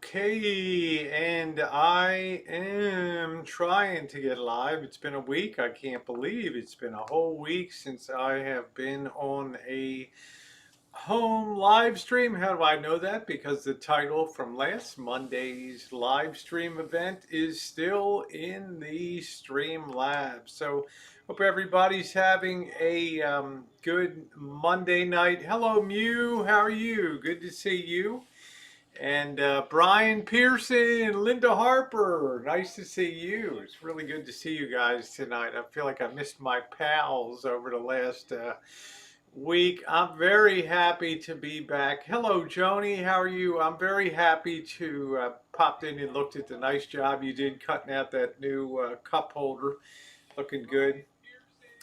Okay, and I am trying to get live. It's been a week. I can't believe it's been a whole week since I have been on a home live stream. How do I know that? Because the title from last Monday's live stream event is still in the stream lab. So hope everybody's having a good Monday night. Hello, Mew. How are you? Good to see you. And Brian Pearson, Linda Harper, nice to see you. It's really good to see you guys tonight. I feel like I missed my pals over the last week. I'm very happy to be back. Hello, Joni. How are you? I'm very happy to popped in and looked at the nice job you did cutting out that new cup holder. Looking good.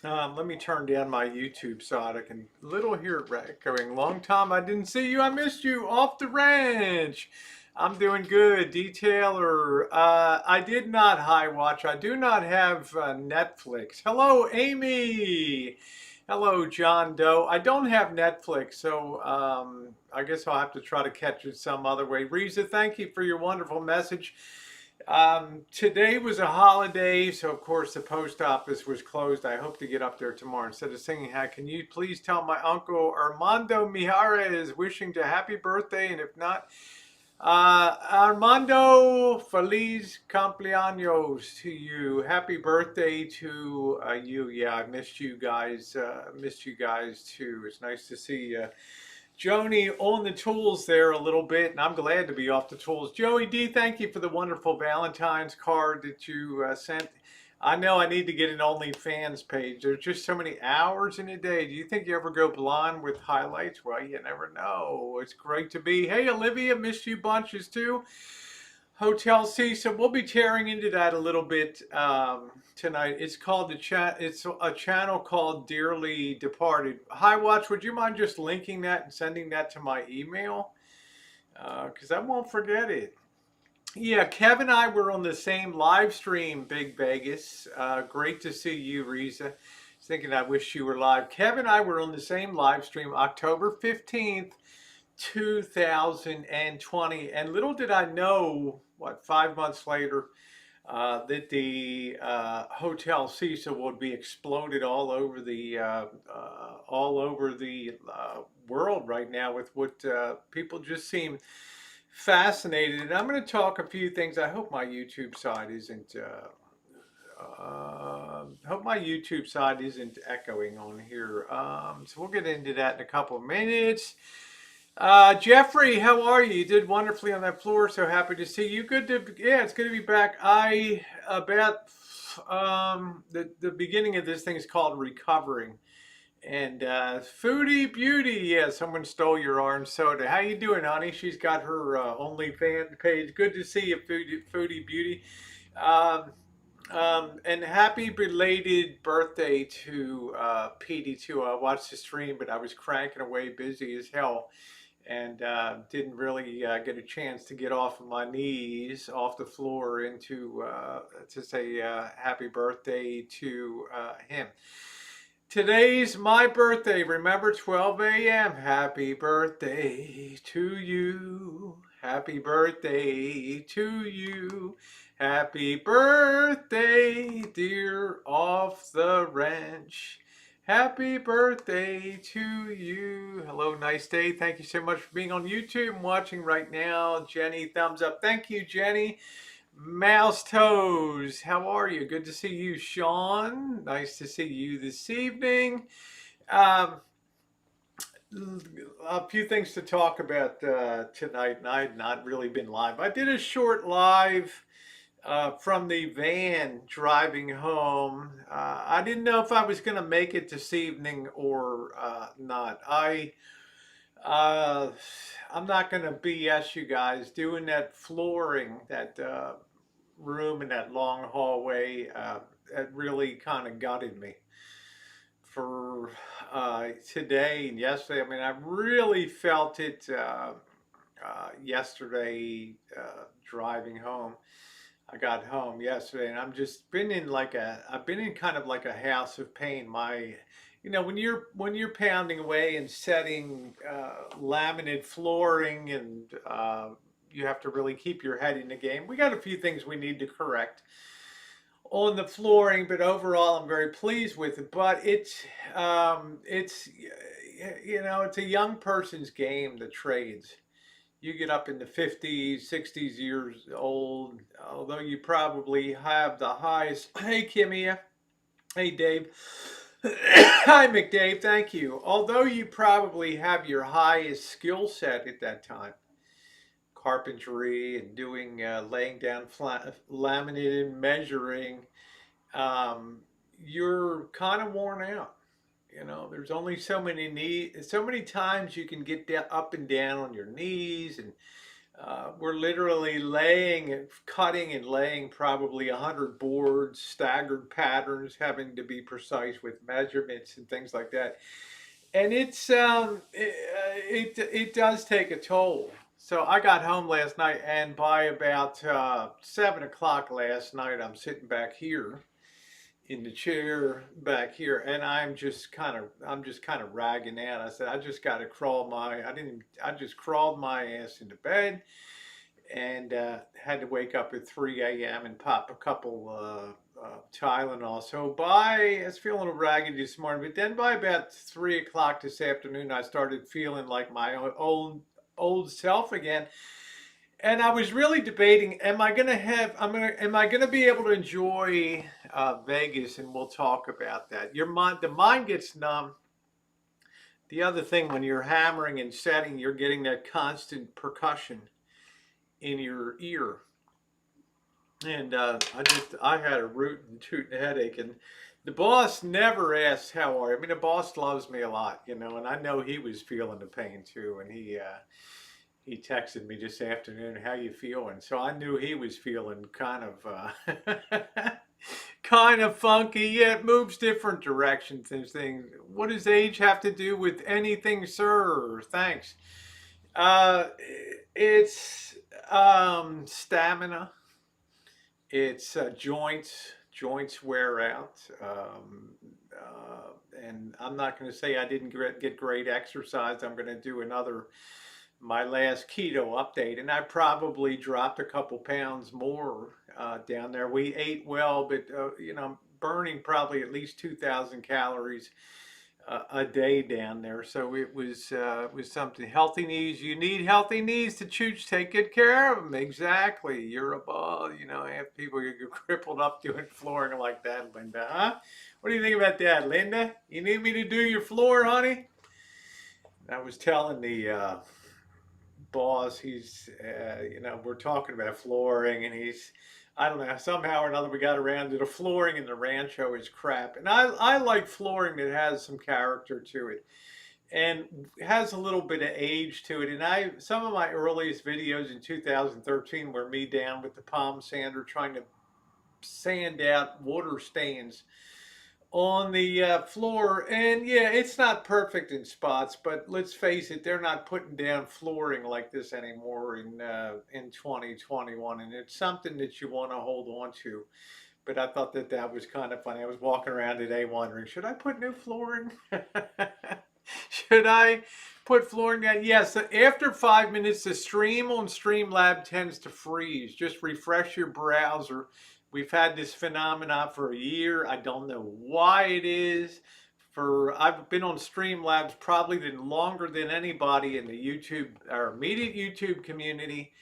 Let me turn down my YouTube side. I can little hear it echoing. Long time I didn't see you. I missed you off the ranch. I'm doing good. Detailer. I did not high watch. I do not have Netflix. Hello, Amy. Hello, John Doe. I don't have Netflix, so I guess I'll have to try to catch it some other way. Riza, thank you for your wonderful message. Today was a holiday, so of course the post office was closed. I hope to get up there tomorrow. Instead of singing, "How can you please tell my uncle Armando Mijares is wishing to happy birthday, and if not, Armando, feliz cumpleaños to you. Happy birthday to you. Yeah, I missed you guys. Missed you guys too. It's nice to see Joni on the tools there a little bit, and I'm glad to be off the tools. Joey D, thank you for the wonderful Valentine's card that you sent. I know I need to get an OnlyFans page. There's just so many hours in a day. Do you think you ever go blonde with highlights? Well, you never know. It's great to be. Hey, Olivia, missed you bunches too. Hotel Cecil. We'll be tearing into that a little bit tonight. It's called the chat. It's a channel called Dearly Departed. Hi, Watch. Would you mind just linking that and sending that to my email? Because I won't forget it. Yeah, Kevin and I were on the same live stream, Big Vegas. Great to see you, Riza. Thinking I wish you were live. Kevin and I were on the same live stream, October 15th, 2020. And little did I know, 5 months later, that the Hotel Cecil would be exploded all over the world right now with what people just seem fascinated. And I'm going to talk a few things. I hope my YouTube side isn't. Hope my YouTube side isn't echoing on here. So we'll get into that in a couple of minutes. Jeffrey, how are you? You did wonderfully on that floor. So happy to see you. Yeah, it's good to be back. About the beginning of this thing is called recovering. And Foodie Beauty, yeah, someone stole your orange soda. How you doing, honey? She's got her OnlyFans page. Good to see you, Foodie Beauty. Um, and happy belated birthday to PD2. I watched the stream, but I was cranking away, busy as hell, and didn't really get a chance to get off of my knees, off the floor, into to say happy birthday to him. Today's my birthday. Remember, 12 a.m. Happy birthday to you. Happy birthday to you. Happy birthday, dear off the ranch. Happy birthday to you. Hello, nice day. Thank you so much for being on YouTube and watching right now. Jenny, thumbs up. Thank you, Jenny. Mouse Toes, how are you? Good to see you, Sean. Nice to see you this evening. Um, a few things to talk about tonight, and I've not really been live. I did a short live from the van driving home. I didn't know if I was going to make it this evening or not. I'm not going to BS you guys. Doing that flooring, that room in that long hallway, it really kind of gutted me for today and yesterday. I mean, I really felt it yesterday driving home. I got home yesterday, and I've been in kind of like a house of pain. When you're pounding away and setting laminate flooring and you have to really keep your head in the game. We got a few things we need to correct on the flooring, but overall I'm very pleased with it. But it's it's a young person's game, the trades. You get up in the 50s, 60s years old, although you probably have the highest. Hey, Kimia. Hey, Dave. Hi, McDave. Thank you. Although you probably have your highest skill set at that time, carpentry and doing laying down laminate and measuring, um, you're kind of worn out. There's only so many times you can get up and down on your knees, and we're literally cutting and laying probably 100 boards, staggered patterns, having to be precise with measurements and things like that. And it does take a toll. So I got home last night, and by about 7 o'clock last night, I'm sitting back here in the chair back here, and I'm just kind of ragging out. I said I just got to crawl my I just crawled my ass into bed, and had to wake up at 3 a.m. and pop a couple Tylenol. So I was feeling a little raggedy this morning, but then by about 3 o'clock this afternoon, I started feeling like my old self again. And I was really debating: am I gonna be able to enjoy Vegas? And we'll talk about that. The mind gets numb. The other thing, when you're hammering and setting, you're getting that constant percussion in your ear. And I had a root and toot headache, and the boss never asks how are you. I mean, the boss loves me a lot, and I know he was feeling the pain too. And he texted me this afternoon, "How you feeling?" So I knew he was feeling kind of kind of funky. Yeah, it moves different directions and things. What does age have to do with anything, sir? Thanks. Uh, it's stamina. It's joints wear out. And I'm not going to say I didn't get great exercise. I'm going to do my last keto update, and I probably dropped a couple pounds more down there. We ate well, but burning probably at least 2,000 calories a day down there. So it was something. Healthy knees. You need healthy knees to chooch. Take good care of them. Exactly. You're a ball. Have people get crippled up doing flooring like that, Linda. Huh? What do you think about that, Linda? You need me to do your floor, honey? I was telling the boss, we're talking about flooring, and I don't know, somehow or another we got around to the flooring in the rancho is crap. And I like flooring that has some character to it and has a little bit of age to it. And some of my earliest videos in 2013 were me down with the palm sander trying to sand out water stains on the floor. And yeah, it's not perfect in spots, but let's face it, they're not putting down flooring like this anymore in 2021, and it's something that you want to hold on to. But I thought that was kind of funny. I was walking around today wondering, should I put new flooring? Should I put flooring down? Yes, after 5 minutes, the stream on Streamlab tends to freeze. Just refresh your browser. We've had this phenomenon for a year. I don't know why it is. I've been on Streamlabs probably longer than anybody in the YouTube or immediate YouTube community,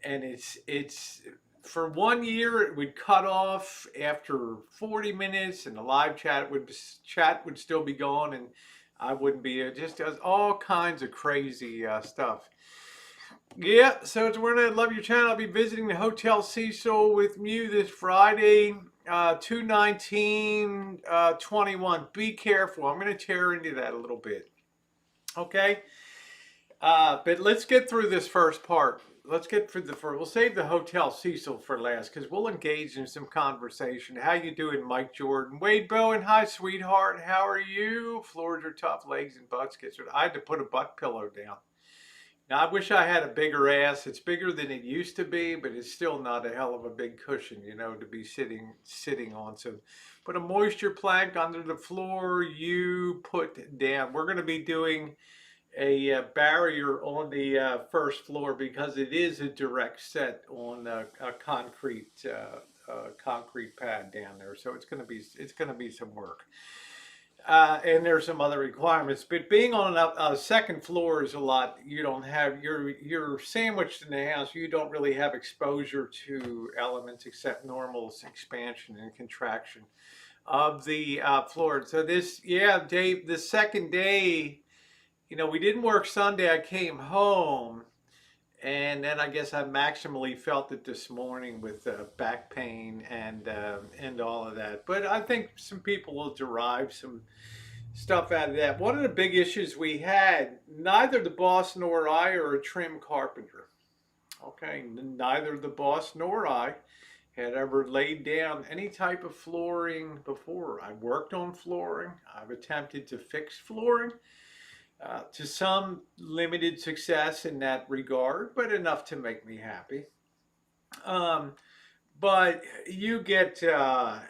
and it's for 1 year it would cut off after 40 minutes, and the live chat would still be going, and I wouldn't be. It just does all kinds of crazy stuff. Yeah, so we're gonna love your channel. I'll be visiting the Hotel Cecil with you this Friday, 2/19/21. Be careful. I'm gonna tear into that a little bit. Okay, but let's get through this first part. Let's get through the first. We'll save the Hotel Cecil for last because we'll engage in some conversation. How you doing, Mike Jordan? Wade Bowen, hi, sweetheart. How are you? Floors are tough, legs and butts get. I had to put a butt pillow down. Now, I wish I had a bigger ass. It's bigger than it used to be, but it's still not a hell of a big cushion, to be sitting on. So put a moisture plank under the floor. You put down. We're going to be doing barrier on the first floor because it is a direct set on a concrete pad down there. So it's going to be some work. And there's some other requirements, but being on a second floor is a lot. You don't have you're sandwiched in the house. You don't really have exposure to elements except normal expansion and contraction of the floor. So this, yeah, Dave, the second day, we didn't work Sunday. I came home, and then I guess I maximally felt it this morning with back pain and all of that. But I think some people will derive some stuff out of that. One of the big issues we had, neither the boss nor I are a trim carpenter. Okay, neither the boss nor I had ever laid down any type of flooring before. I worked on flooring. I've attempted to fix flooring to some limited success in that regard, but enough to make me happy. Um, but you get, out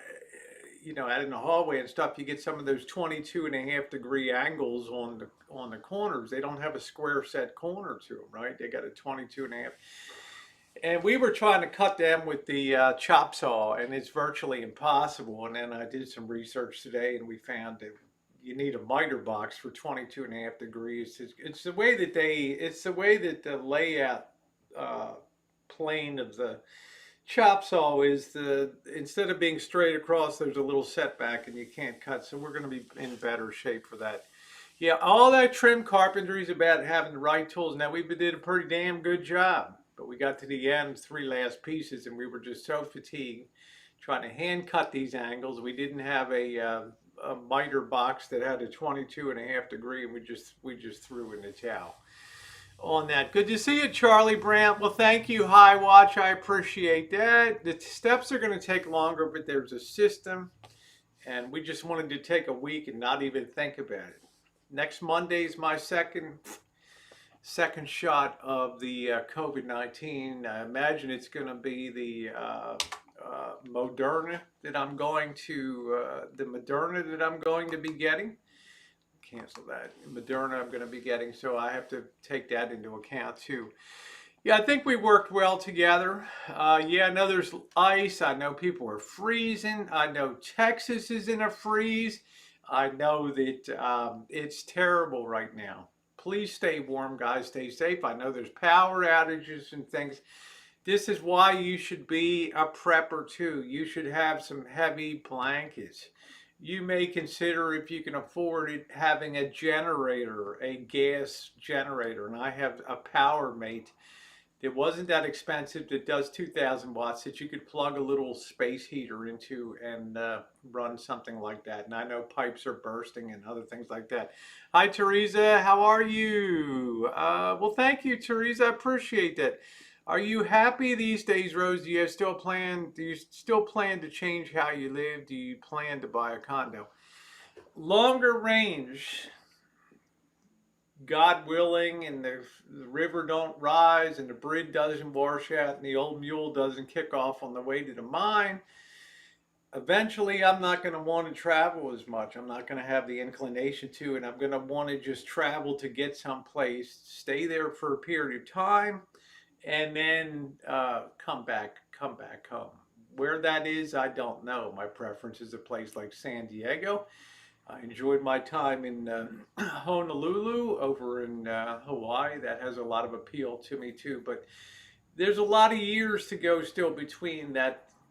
in the hallway and stuff, you get some of those 22.5 degree angles on the corners. They don't have a square set corner to them, right? They got a 22.5. And we were trying to cut them with the chop saw, and it's virtually impossible. And then I did some research today, and we found that you need a miter box for 22.5 degrees. It's the way that the layout uh, plane of the chop saw is instead of being straight across, there's a little setback, and you can't cut. So we're going to be in better shape for that. Yeah, all that trim carpentry is about having the right tools. Now, we did a pretty damn good job, but we got to the end, three last pieces, and we were just so fatigued trying to hand cut these angles. We didn't have a miter box that had a 22.5 degree, and we just threw in the towel on that. Good to see you, Charlie Brandt. Well, thank you, High Watch. I appreciate that. The steps are going to take longer, but there's a system, and we just wanted to take a week and not even think about it. Next Monday is my second shot of the COVID-19. I imagine it's going to be the Moderna that I'm going to be getting. Cancel that. Moderna I'm going to be getting, so I have to take that into account too. Yeah, I think we worked well together. Yeah, I know there's ice. I know people are freezing. I know Texas is in a freeze. I know that it's terrible right now. Please stay warm, guys. Stay safe. I know there's power outages and things. This is why you should be a prepper too. You should have some heavy blankets. You may consider, if you can afford it, having a generator, a gas generator. And I have a Power Mate that wasn't that expensive, that does 2,000 watts, that you could plug a little space heater into and run something like that. And I know pipes are bursting and other things like that. Hi, Teresa. How are you? Well, thank you, Teresa. I appreciate that. Are you happy these days, Rose? Do you still plan to change how you live? Do you plan to buy a condo? Longer range, God willing, and the river don't rise and the bridge doesn't wash out and the old mule doesn't kick off on the way to the mine, eventually I'm not going to want to travel as much. I'm not going to have the inclination to, and I'm going to want to just travel to get someplace, stay there for a period of time, and then come back home. Where that is, I don't know. My preference is a place like San Diego. I enjoyed my time in Honolulu over in Hawaii. That has a lot of appeal to me too. But there's a lot of years to go still between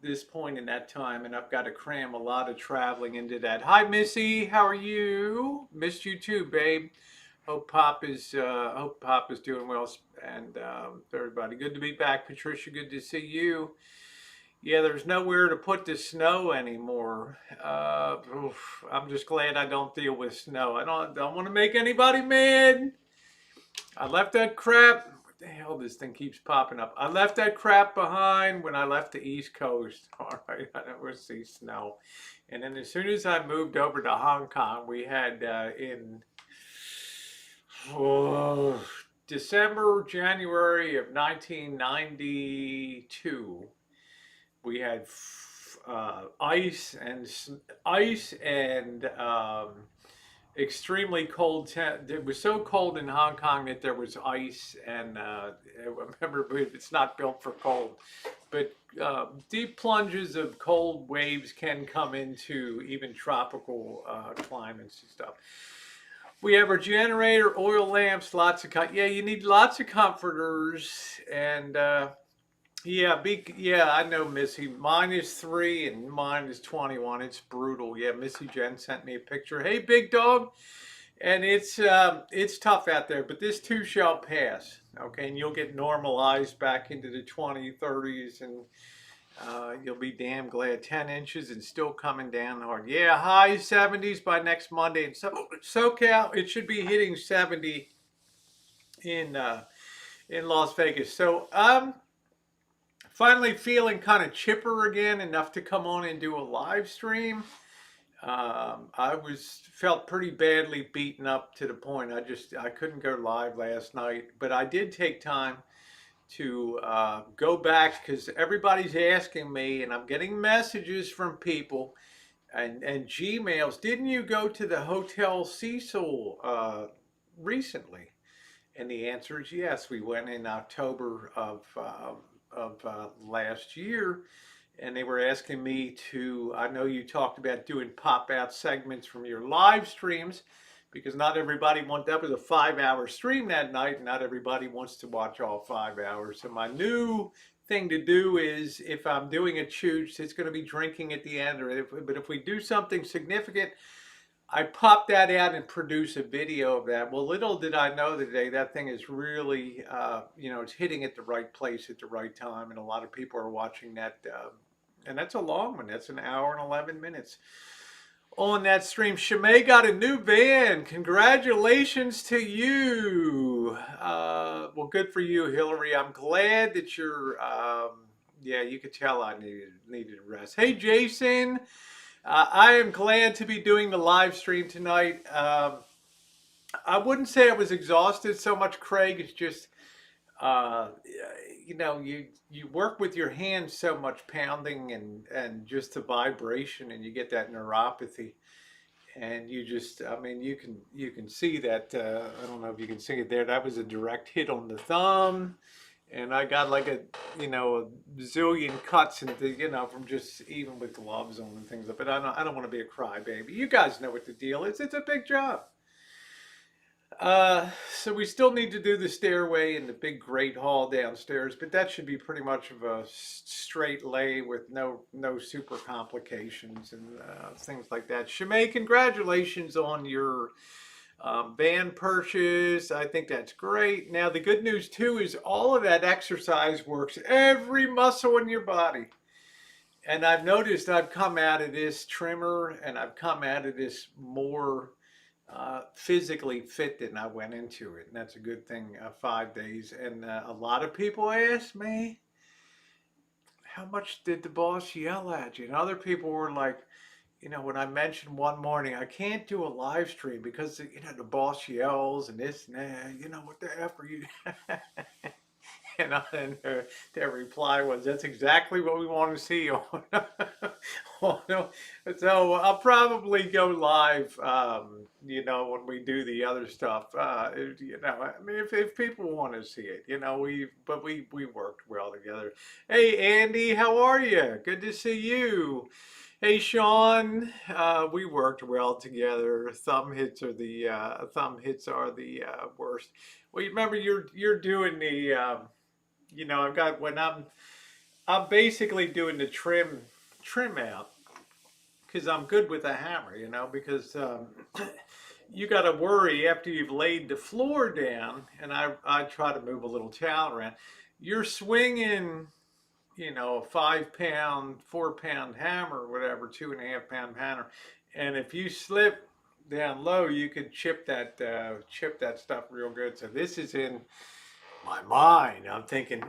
this point and that time, and I've got to cram a lot of traveling into that. Hi, Missy. How are you? Missed you too, babe. Hope Pop is doing well, and everybody. Good to be back, Patricia. Good to see you. Yeah, there's nowhere to put the snow anymore. I'm just glad I don't deal with snow. I don't want to make anybody mad. I left that crap. What the hell? This thing keeps popping up. I left that crap behind when I left the East Coast. All right, I never see snow. And then as soon as I moved over to Hong Kong, we had in December, January of 1992. We had ice and extremely cold. It was so cold in Hong Kong that there was ice, and remember, it's not built for cold. But deep plunges of cold waves can come into even tropical climates and stuff. We have our generator, oil lamps, lots of yeah. You need lots of comforters, and yeah. I know, Missy. Mine is 3, and mine is 21. It's brutal. Yeah, Missy Jen sent me a picture. Hey, big dog. And it's tough out there, but this too shall pass. Okay, and you'll get normalized back into the 20s, 30s, and you'll be damn glad. 10 inches and still coming down hard. Yeah, high 70s by next Monday. And so SoCal, it should be hitting 70 in Las Vegas. So finally feeling kind of chipper again, enough to come on and do a live stream. I felt pretty badly beaten up to the point I couldn't go live last night, but I did take time to go back because everybody's asking me, and I'm getting messages from people and Gmails. Didn't you go to the Hotel Cecil recently? And the answer is yes. We went in October of last year, and they were asking me to. I know you talked about doing pop out segments from your live streams, because not everybody that was a 5-hour stream that night, and not everybody wants to watch all 5 hours. So my new thing to do is, if I'm doing a chooch, it's going to be drinking at the end, but if we do something significant, I pop that out and produce a video of that. Well, little did I know today that thing is really, it's hitting at the right place at the right time, and a lot of people are watching that. And that's a long one. That's an hour and 11 minutes on that stream. Shimei got a new van. Congratulations to you. Well, good for you, Hillary. I'm glad that you're. Yeah, you could tell I needed a rest. Hey, Jason. I am glad to be doing the live stream tonight. I wouldn't say I was exhausted so much, Craig. It's just, uh, you work with your hands so much, pounding and just the vibration, and you get that neuropathy. And I mean, you can see that. I don't know if you can see it there. That was a direct hit on the thumb, and I got like a zillion cuts, and from just even with gloves on and things. But I don't want to be a crybaby. You guys know what the deal is. It's a big job. So we still need to do the stairway and the big great hall downstairs, but that should be pretty much of a straight lay with no super complications and things like that. Shimei, congratulations on your van purchase. I think that's great. Now the good news too is all of that exercise works every muscle in your body. And I've noticed I've come out of this trimmer, and I've come out of this more physically fit than I went into it. And that's a good thing, 5 days. And a lot of people ask me, how much did the boss yell at you? And other people were like, when I mentioned one morning, I can't do a live stream because, the boss yells and this and that, what the F are you? And their reply was, "That's exactly what we want to see." So I'll probably go live, when we do the other stuff. I mean, if people want to see it, we worked well together. Hey, Andy, how are you? Good to see you. Hey, Sean, we worked well together. Thumb hits are the worst. Well, you remember you're doing the. I've got when I'm basically doing the trim out because I'm good with a hammer, because you got to worry after you've laid the floor down, and I try to move a little towel around. You're swinging, a 5 pound, 4 pound hammer, or whatever, 2.5 pound hammer, and if you slip down low, you could chip that stuff real good. So this is in my mind. I'm thinking,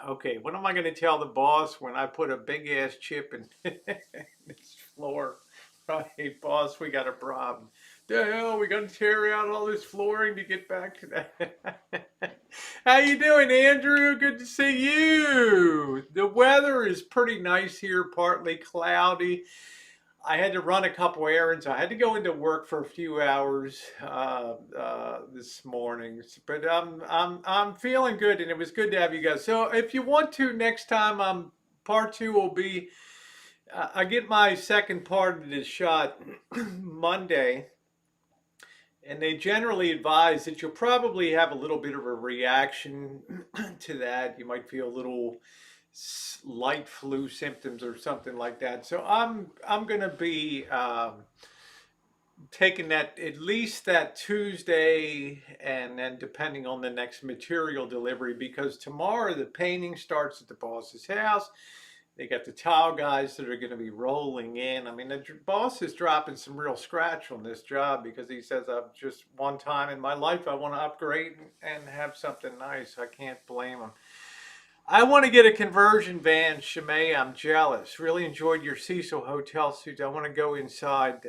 okay, what am I going to tell the boss when I put a big ass chip in this floor? Right, boss, we got a problem. The hell, we got to tear out all this flooring to get back to that. How you doing, Andrew? Good to see you. The weather is pretty nice here, partly cloudy. I had to run a couple errands. I had to go into work for a few hours this morning, but I'm feeling good, and it was good to have you guys. So if you want to next time, part two will be I get my second part of this shot Monday, and they generally advise that you'll probably have a little bit of a reaction to that. You might feel a little light flu symptoms or something like that. So I'm gonna be taking that at least that Tuesday, and then depending on the next material delivery, because tomorrow the painting starts at the boss's house. They got the tile guys that are going to be rolling in. I mean, the boss is dropping some real scratch on this job because he says, I've just one time in my life I want to upgrade and have something nice. I can't blame him. I want to get a conversion van, Shimei. I'm jealous. Really enjoyed your Cecil hotel suite. I want to go inside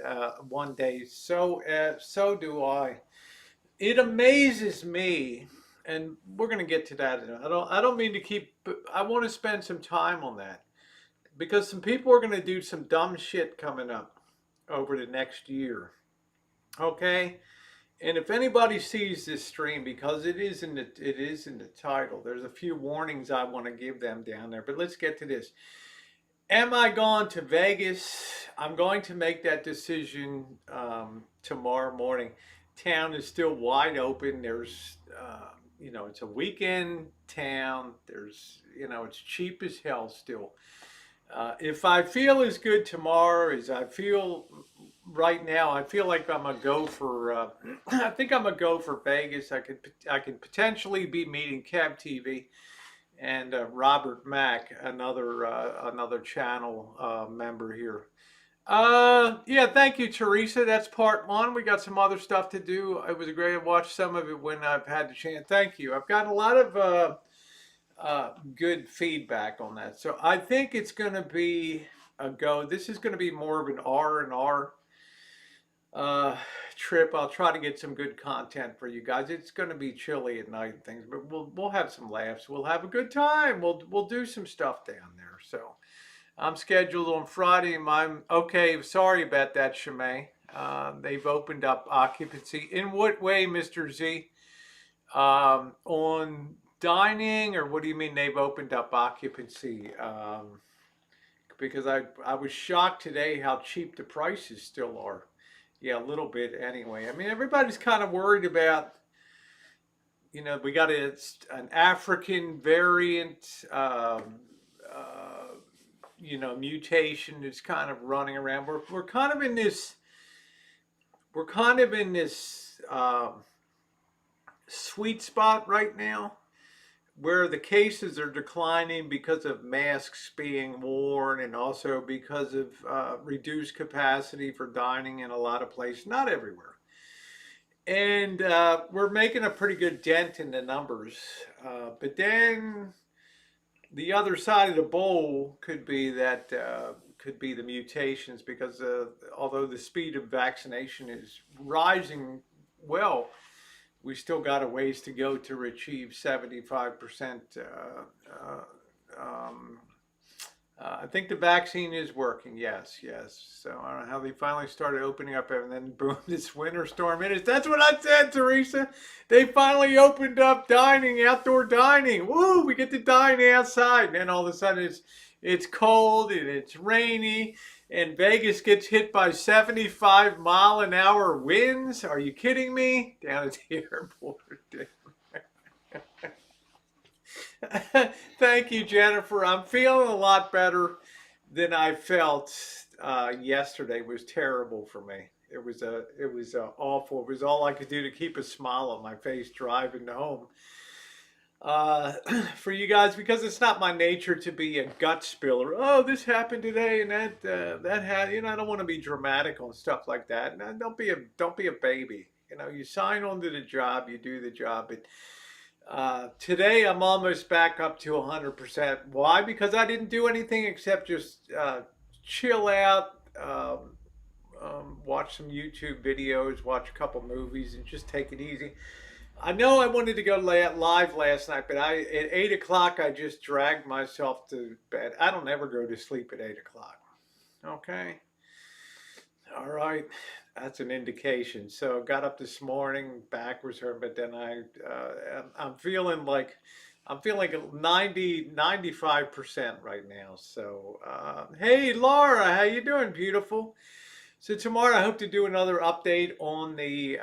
one day. So do I. It amazes me, and we're going to get to that. I don't mean to keep. I want to spend some time on that because some people are going to do some dumb shit coming up over the next year. Okay, and if anybody sees this stream, because it is in the title, there's a few warnings I want to give them down there. But let's get to this. Am I going to Vegas? I'm going to make that decision tomorrow morning. Town is still wide open. It's a weekend town. It's cheap as hell still. If I feel as good tomorrow as I feel right now, I feel like I'm a go for. I think I'm a go for Vegas. I could potentially be meeting Cab TV and Robert Mack, another channel member here. Yeah, thank you, Teresa. That's part one. We got some other stuff to do. It was great to watch some of it when I've had the chance. Thank you. I've gotten a lot of good feedback on that. So I think it's going to be a go. This is going to be more of an R&R uh, trip. I'll try to get some good content for you guys. It's going to be chilly at night and things, but we'll have some laughs. We'll have a good time. We'll do some stuff down there. So I'm scheduled on Friday. I'm okay. Sorry about that, Shimei. They've opened up occupancy. In what way, Mr. Z? On dining, or what do you mean they've opened up occupancy? Because I was shocked today how cheap the prices still are. Yeah, a little bit anyway. I mean, everybody's kind of worried about, we got an African variant, mutation that's kind of running around. We're kind of in this, sweet spot right now where the cases are declining because of masks being worn and also because of reduced capacity for dining in a lot of places, not everywhere. And we're making a pretty good dent in the numbers. But then the other side of the bowl could be the mutations because although the speed of vaccination is rising well, we still got a ways to go to achieve 75%. I think the vaccine is working. Yes, yes. So I don't know how they finally started opening up, and then boom, this winter storm hit us. That's what I said, Teresa. They finally opened up dining, outdoor dining. Woo! We get to dine outside, and then all of a sudden it's cold and it's rainy, and Vegas gets hit by 75-mile-an-hour winds. Are you kidding me? Down at the airport. Thank you, Jennifer. I'm feeling a lot better than I felt yesterday. It was terrible for me. It was awful. It was all I could do to keep a smile on my face driving home. Uh, for you guys, because it's not my nature to be a gut spiller. Oh, this happened today, and that had. I don't want to be dramatic on stuff like that. No, don't be a baby. You sign on to the job, you do the job. But today I'm almost back up to 100%. Why? Because I didn't do anything except just chill out, watch some YouTube videos, watch a couple movies, and just take it easy. I know I wanted to go live last night, but at 8 o'clock I just dragged myself to bed. I don't ever go to sleep at 8 o'clock. Okay. All right, that's an indication. So got up this morning, back was hurt, but then I'm feeling like I'm feeling like 95% right now. So hey Laura, how you doing, beautiful? So tomorrow I hope to do another update on the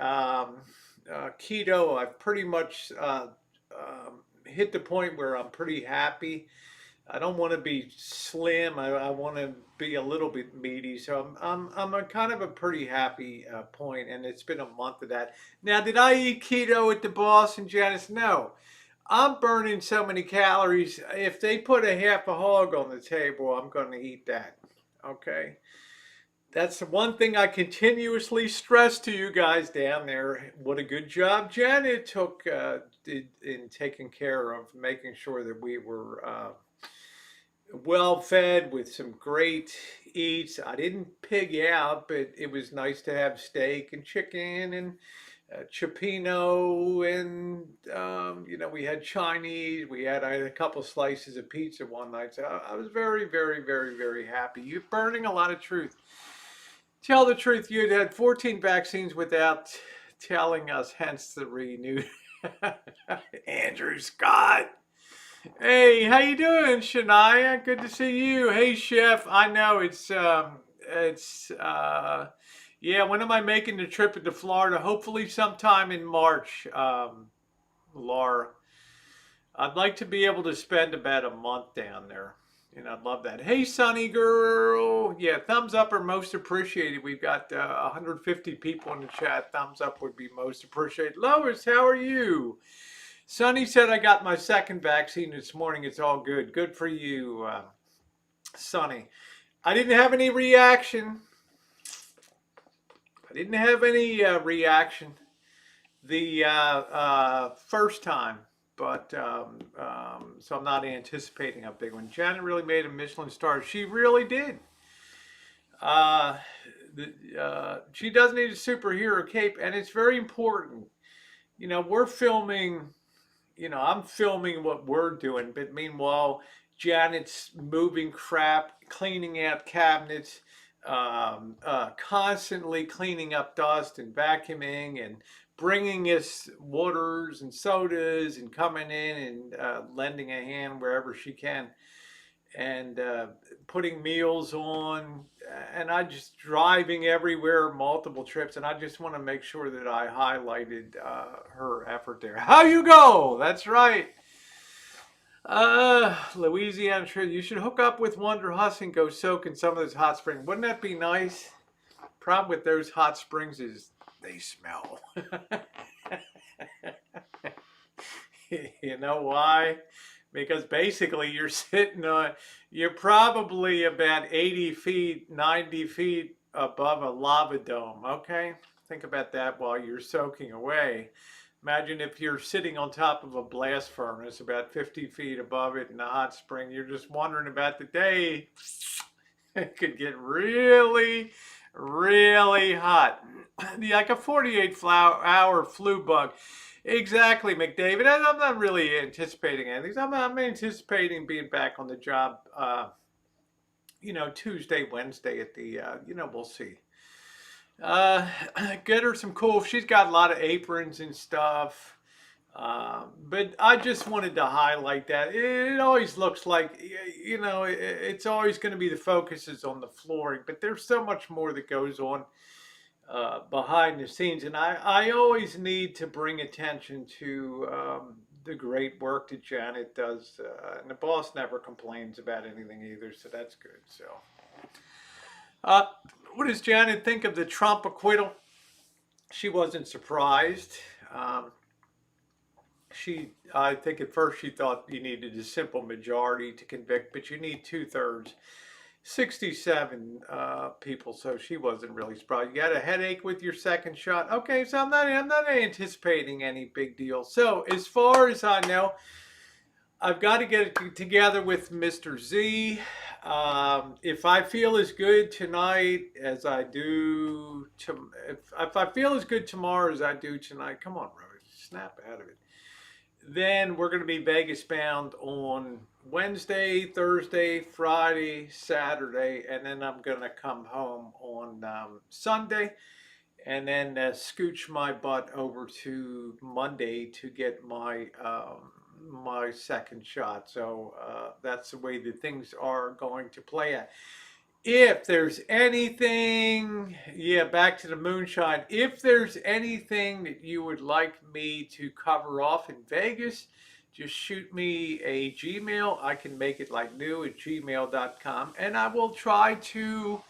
keto. I've pretty much hit the point where I'm pretty happy. I don't want to be slim. I want to be a little bit meaty. So I'm a kind of a pretty happy point, and it's been a month of that. Now, did I eat keto at the Boss and Janice? No. I'm burning so many calories. If they put a half a hog on the table, I'm going to eat that. Okay. That's the one thing I continuously stress to you guys down there. What a good job Janet did in taking care of making sure that we were well fed with some great eats. I didn't pig out, but it was nice to have steak and chicken and cioppino and we had Chinese. I had a couple slices of pizza one night. So I was very, very, very, very happy. You're burning a lot of truth. Tell the truth. You had 14 vaccines without telling us. Hence the renewed. Andrew Scott. Hey, how you doing, Shania? Good to see you. Hey, Chef. I know it's yeah. When am I making the trip into Florida? Hopefully, sometime in March. Laura, I'd like to be able to spend about a month down there. And I'd love that. Hey, Sunny girl. Yeah, thumbs up are most appreciated. We've got 150 people in the chat. Thumbs up would be most appreciated. Lois, how are you? Sonny said I got my second vaccine this morning. It's all good. Good for you, Sonny. I didn't have any reaction. I didn't have any reaction the first time, but so I'm not anticipating a big one. Janet really made a Michelin star. She really did. Uh, she does need a superhero cape, and it's very important. We're filming. I'm filming what we're doing, but meanwhile, Janet's moving crap, cleaning out cabinets, constantly cleaning up dust and vacuuming and bringing us waters and sodas and coming in and lending a hand wherever she can and putting meals on, and I just driving everywhere, multiple trips, and I just want to make sure that I highlighted her effort there. How you go? That's right. Louisiana trip. You should hook up with Wonder Huss and go soak in some of those hot springs. Wouldn't that be nice? Problem with those hot springs is they smell. You know why? Because basically you're probably about 80 feet, 90 feet above a lava dome, okay? Think about that while you're soaking away. Imagine if you're sitting on top of a blast furnace about 50 feet above it in a hot spring. You're just wondering about the day. It could get really, really hot. Like a 48-hour flu bug. Exactly, McDavid. I'm not really anticipating anything. I'm anticipating being back on the job, Tuesday, Wednesday at the, we'll see. Uh, get her some cool. She's got a lot of aprons and stuff. But I just wanted to highlight that. It always looks like, it's always going to be the focus is on the flooring, but there's so much more that goes on behind the scenes. And I always need to bring attention to the great work that Janet does. And the boss never complains about anything either, so that's good. So, uh, what does Janet think of the Trump acquittal? She wasn't surprised. Um, I think at first she thought you needed a simple majority to convict, but you need 2/3. 67 people, so she wasn't really surprised. You got a headache with your second shot? Okay, so I'm not anticipating any big deal. So as far as I know, I've got to get it together with Mr. Z. If I feel as good tonight as I do, if I feel as good tomorrow as I do tonight, come on, Rose, snap out of it. Then we're going to be Vegas bound on Wednesday, Thursday, Friday, Saturday, and then I'm going to come home on Sunday and then scooch my butt over to Monday to get my second shot. So that's the way that things are going to play out. If there's anything, yeah, back to the moonshine. If there's anything that you would like me to cover off in Vegas, just shoot me a Gmail. I can make it like new at gmail.com, and I will try to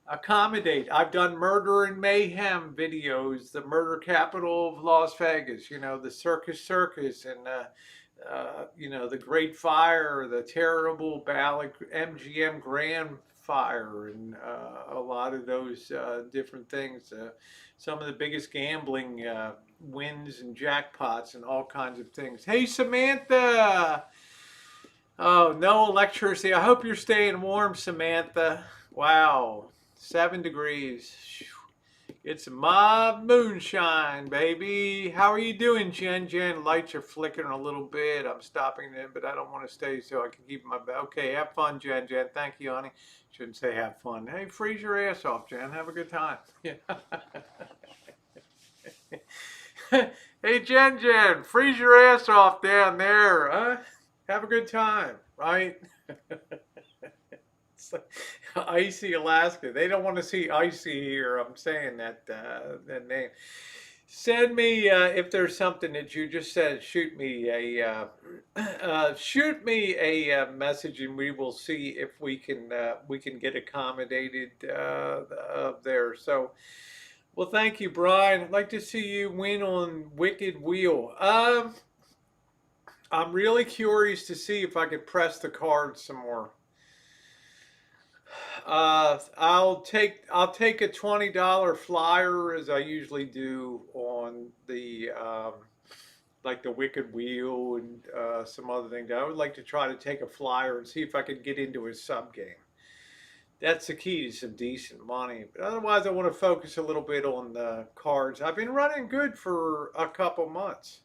accommodate. I've done murder and mayhem videos, the murder capital of Las Vegas, the circus, and the Great Fire, the terrible Ballot MGM Grand Fire, and a lot of those different things. Some of the biggest gambling wins and jackpots and all kinds of things. Hey, Samantha! Oh, no electricity. I hope you're staying warm, Samantha. Wow, 7 degrees. It's my moonshine, baby. How are you doing, Jen? Jen, lights are flickering a little bit. I'm stopping them, but I don't want to stay so I can keep my... Okay, have fun, Jen. Jen, thank you, honey. Shouldn't say have fun. Hey, freeze your ass off, Jen. Have a good time. Yeah. Hey, Jen, freeze your ass off down there, huh? Have a good time, right? It's like icy Alaska. They don't want to see icy here. I'm saying that name. Send me if there's something that you just said. Shoot me a message, and we will see if we can get accommodated there. So, well, thank you, Brian. I'd like to see you win on Wicked Wheel. I'm really curious to see if I could press the card some more. I'll take a $20 flyer as I usually do on the like the Wicked Wheel and some other things. I would like to try to take a flyer and see if I could get into a sub game. That's the key to some decent money. But otherwise, I want to focus a little bit on the cards. I've been running good for a couple months,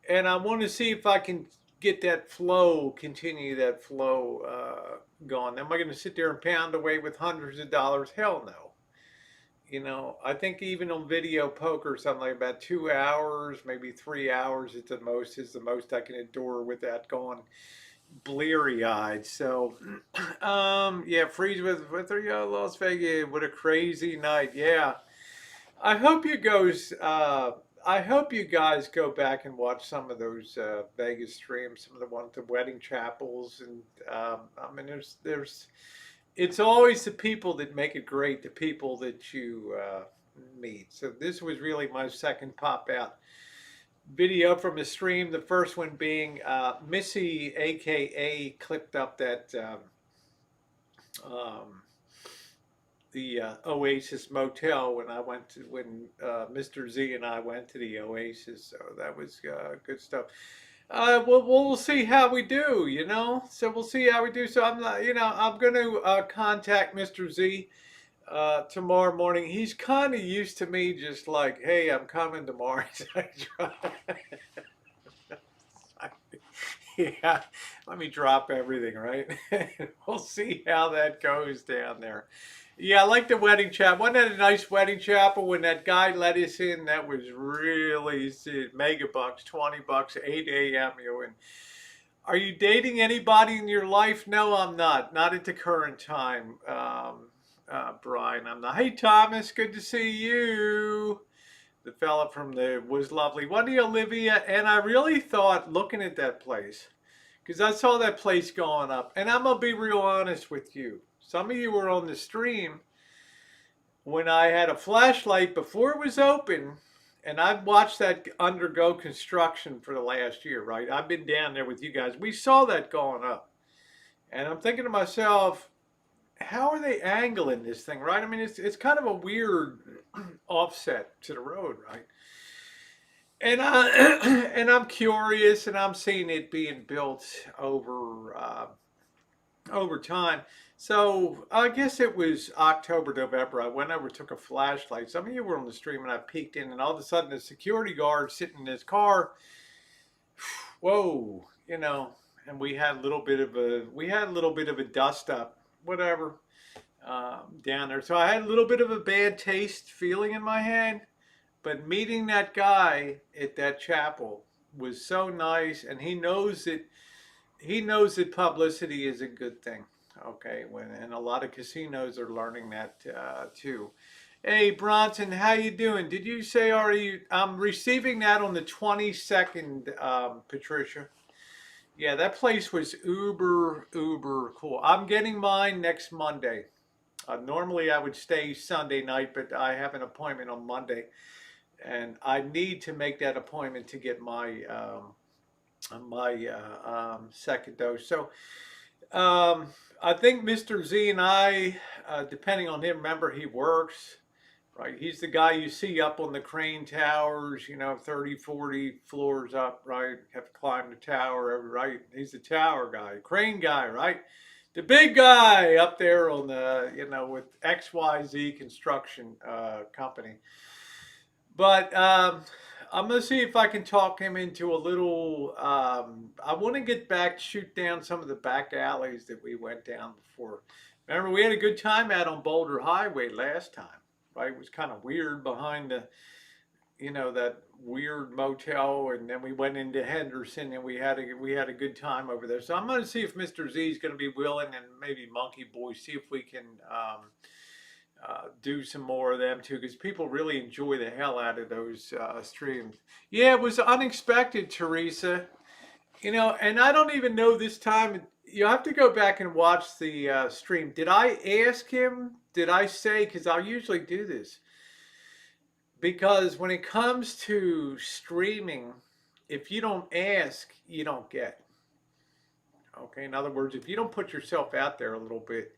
and I want to see if I can get that flow, continue that flow going. Am I going to sit there and pound away with hundreds of dollars? Hell no. I think even on video poker, something like about 2 hours, maybe 3 hours at the most is the most I can endure without going bleary eyed. So, yeah, freeze with Las Vegas. What a crazy night. Yeah. I hope you guys. I hope you guys go back and watch some of those Vegas streams, some of the ones, the wedding chapels, and I mean, there's. It's always the people that make it great, the people that you meet. So this was really my second pop out video from a stream. The first one being Missy, aka clipped up that. Um, the Oasis Motel when Mr. Z and I went to the Oasis. So that was good stuff. We'll see how we do, So we'll see how we do. So I'm going to contact Mr. Z tomorrow morning. He's kind of used to me just like, hey, I'm coming tomorrow. Yeah, let me drop everything, right? We'll see how that goes down there. Yeah, I like the wedding chapel. Wasn't that a nice wedding chapel when that guy let us in? That was really mega bucks, $20, 8 a.m. You win. Are you dating anybody in your life? No, I'm not. Not at the current time, Brian. I'm not. Hey, Thomas, good to see you. The fella from the was lovely. What do you, Olivia? And I really thought looking at that place, because I saw that place going up, and I'm gonna be real honest with you. Some of you were on the stream when I had a flashlight before it was open, and I've watched that undergo construction for the last year, right? I've been down there with you guys. We saw that going up, and I'm thinking to myself, how are they angling this thing, right? I mean, it's kind of a weird offset to the road, right? And and I'm curious, and I'm seeing it being built over time. So I guess it was October, November. I went over, took a flashlight. Some of you were on the stream, and I peeked in, and all of a sudden, the security guard sitting in his car whoa, and we had a little bit of a dust up, whatever, down there. So I had a little bit of a bad taste feeling in my head, but meeting that guy at that chapel was so nice, and he knows that publicity is a good thing. Okay, and a lot of casinos are learning that too. Hey Bronson, how you doing? Did you say are you? I'm receiving that on the 22nd, Patricia. Yeah, that place was uber cool. I'm getting mine next Monday. Normally I would stay Sunday night, but I have an appointment on Monday, and I need to make that appointment to get my second dose. So I think Mr. Z and I, depending on him, remember he works, right? He's the guy you see up on the crane towers, 30, 40 floors up, right? Have to climb the tower, right? He's the tower guy, crane guy, right? The big guy up there on the, with XYZ construction company. But I'm gonna see if I can talk him into a little. I want to get back, shoot down some of the back alleys that we went down before. Remember, we had a good time out on Boulder Highway last time, right? It was kind of weird behind that weird motel, and then we went into Henderson, and we had a good time over there. So I'm gonna see if Mr. Z is gonna be willing, and maybe Monkey Boy, see if we can. Do some more of them too, because people really enjoy the hell out of those streams. Yeah, it was unexpected, Teresa. And I don't even know this time. You have to go back and watch the stream. Did I ask him? Did I say? Because I usually do this. Because when it comes to streaming, if you don't ask, you don't get. Okay, in other words, if you don't put yourself out there a little bit,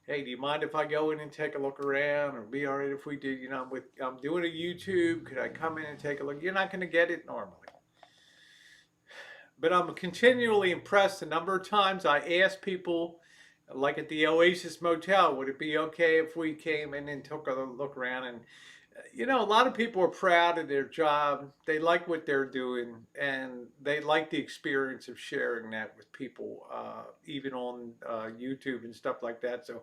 hey, do you mind if I go in and take a look around, or be all right if we do? I'm doing a YouTube. Could I come in and take a look? You're not going to get it normally. But I'm continually impressed the number of times I ask people, like at the Oasis Motel, would it be okay if we came in and took a look around? And a lot of people are proud of their job. They like what they're doing, and they like the experience of sharing that with people, even on YouTube and stuff like that. So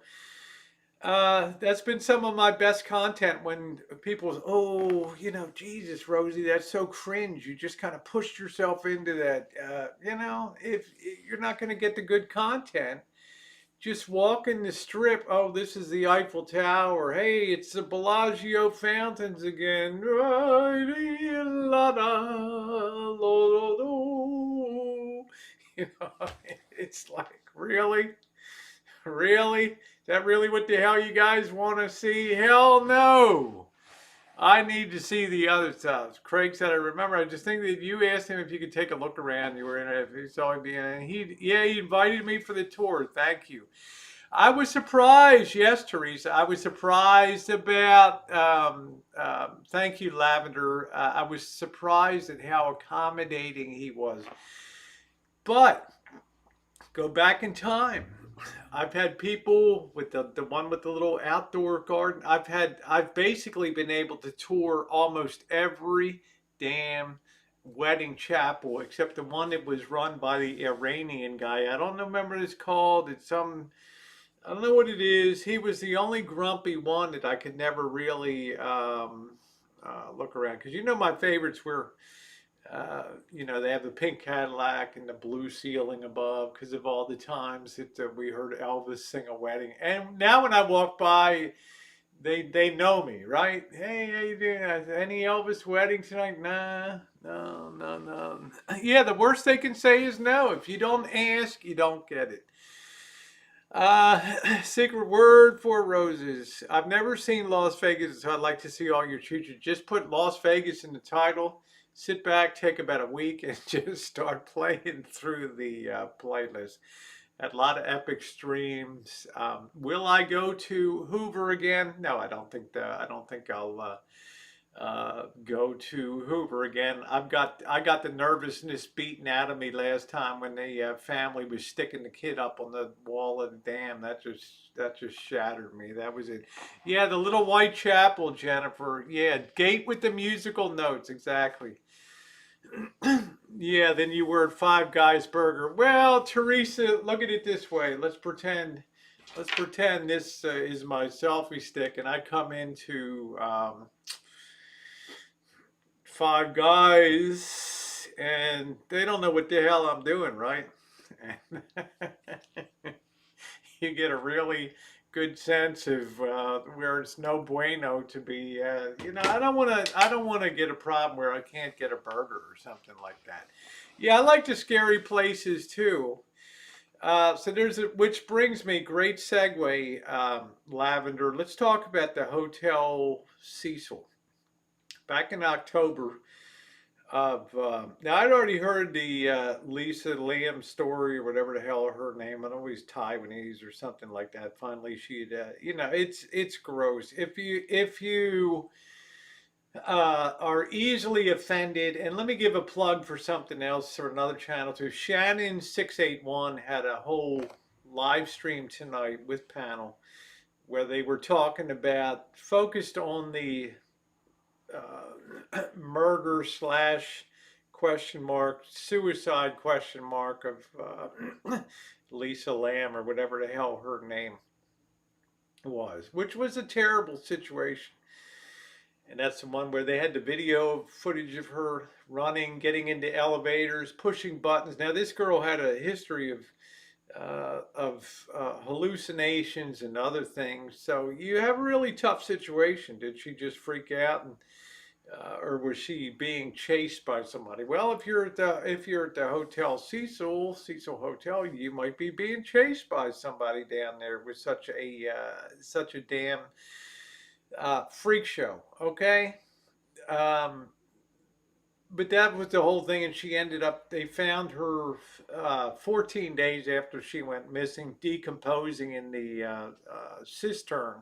that's been some of my best content when people, oh, Jesus, Rosie, that's so cringe. You just kind of pushed yourself into that. If you're not going to get the good content, just walking the strip. Oh, this is the Eiffel Tower. Hey, it's the Bellagio fountains again. It's like, really? Really? Is that really what the hell you guys want to see? Hell no. I need to see the other stuff. Craig said, I remember, I just think that you asked him if you could take a look around. You were in it, if he saw me being in it. He invited me for the tour. Thank you. I was surprised. Yes, Teresa. I was surprised about, thank you, Lavender. I was surprised at how accommodating he was. But go back in time. I've had people with the one with the little outdoor garden. I've basically been able to tour almost every damn wedding chapel except the one that was run by the Iranian guy. I don't remember what it's called. I don't know what it is. He was the only grumpy one that I could never really look around, because my favorites were they have the pink Cadillac and the blue ceiling above because of all the times that we heard Elvis sing a wedding. And now when I walk by, they know me, right? Hey, how you doing? Any Elvis wedding tonight? Nah, no, no, no. Yeah, the worst they can say is no. If you don't ask, you don't get it. Secret word for roses. I've never seen Las Vegas, so I'd like to see all your treats. Just put Las Vegas in the title. Sit back, take about a week, and just start playing through the playlist. Had a lot of epic streams. Will I go to Hoover again? No, I don't think I'll go to Hoover again. I got the nervousness beaten out of me last time when the family was sticking the kid up on the wall of the dam. That just shattered me. That was it. Yeah, the little white chapel, Jennifer. Yeah, gate with the musical notes, exactly. Yeah, then you were at Five Guys Burger. Well, Teresa, look at it this way. Let's pretend this is my selfie stick, and I come into Five Guys, and they don't know what the hell I'm doing, right? And you get a really good sense of where it's no bueno to be. I don't want to get a problem where I can't get a burger or something like that. Yeah, I like the scary places too. So which brings me great segue, Lavender. Let's talk about the Hotel Cecil. Back in October, now I'd already heard the Lisa Lamb story or whatever the hell her name. I know he's Taiwanese or something like that. Finally, she'd it's gross. If you are easily offended, and let me give a plug for something else or another channel too. Shannon 681 had a whole live stream tonight with panel where they were talking about focused on the murder slash question mark suicide question mark of Lisa Lamb or whatever the hell her name was, which was a terrible situation. And that's the one where they had the video footage of her running, getting into elevators, pushing buttons. Now this girl had a history of hallucinations and other things. So you have a really tough situation. Did she just freak out and or was she being chased by somebody? Well, if you're at the Hotel Cecil Hotel, you might be being chased by somebody down there with such a damn freak show. Okay, um, but that was the whole thing, and she ended up. They found her 14 days after she went missing, decomposing in the cistern,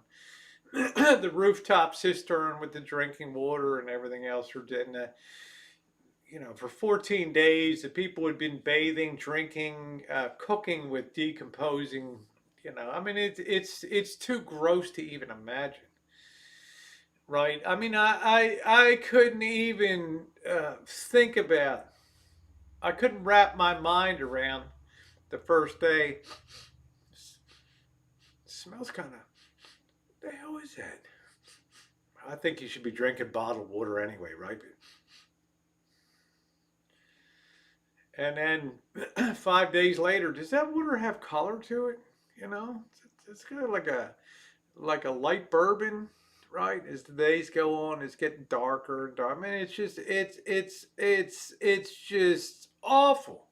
the rooftop cistern with the drinking water and everything else. For 14 days, the people had been bathing, drinking, cooking with decomposing. I mean, it's too gross to even imagine, right? I mean, I couldn't even think about. I couldn't wrap my mind around the first day. Smells kind of. The hell is that? I think you should be drinking bottled water anyway, right? And then 5 days later, does that water have color to it? It's kind of like a light bourbon, right? As the days go on, it's getting darker and darker. I mean, it's just awful,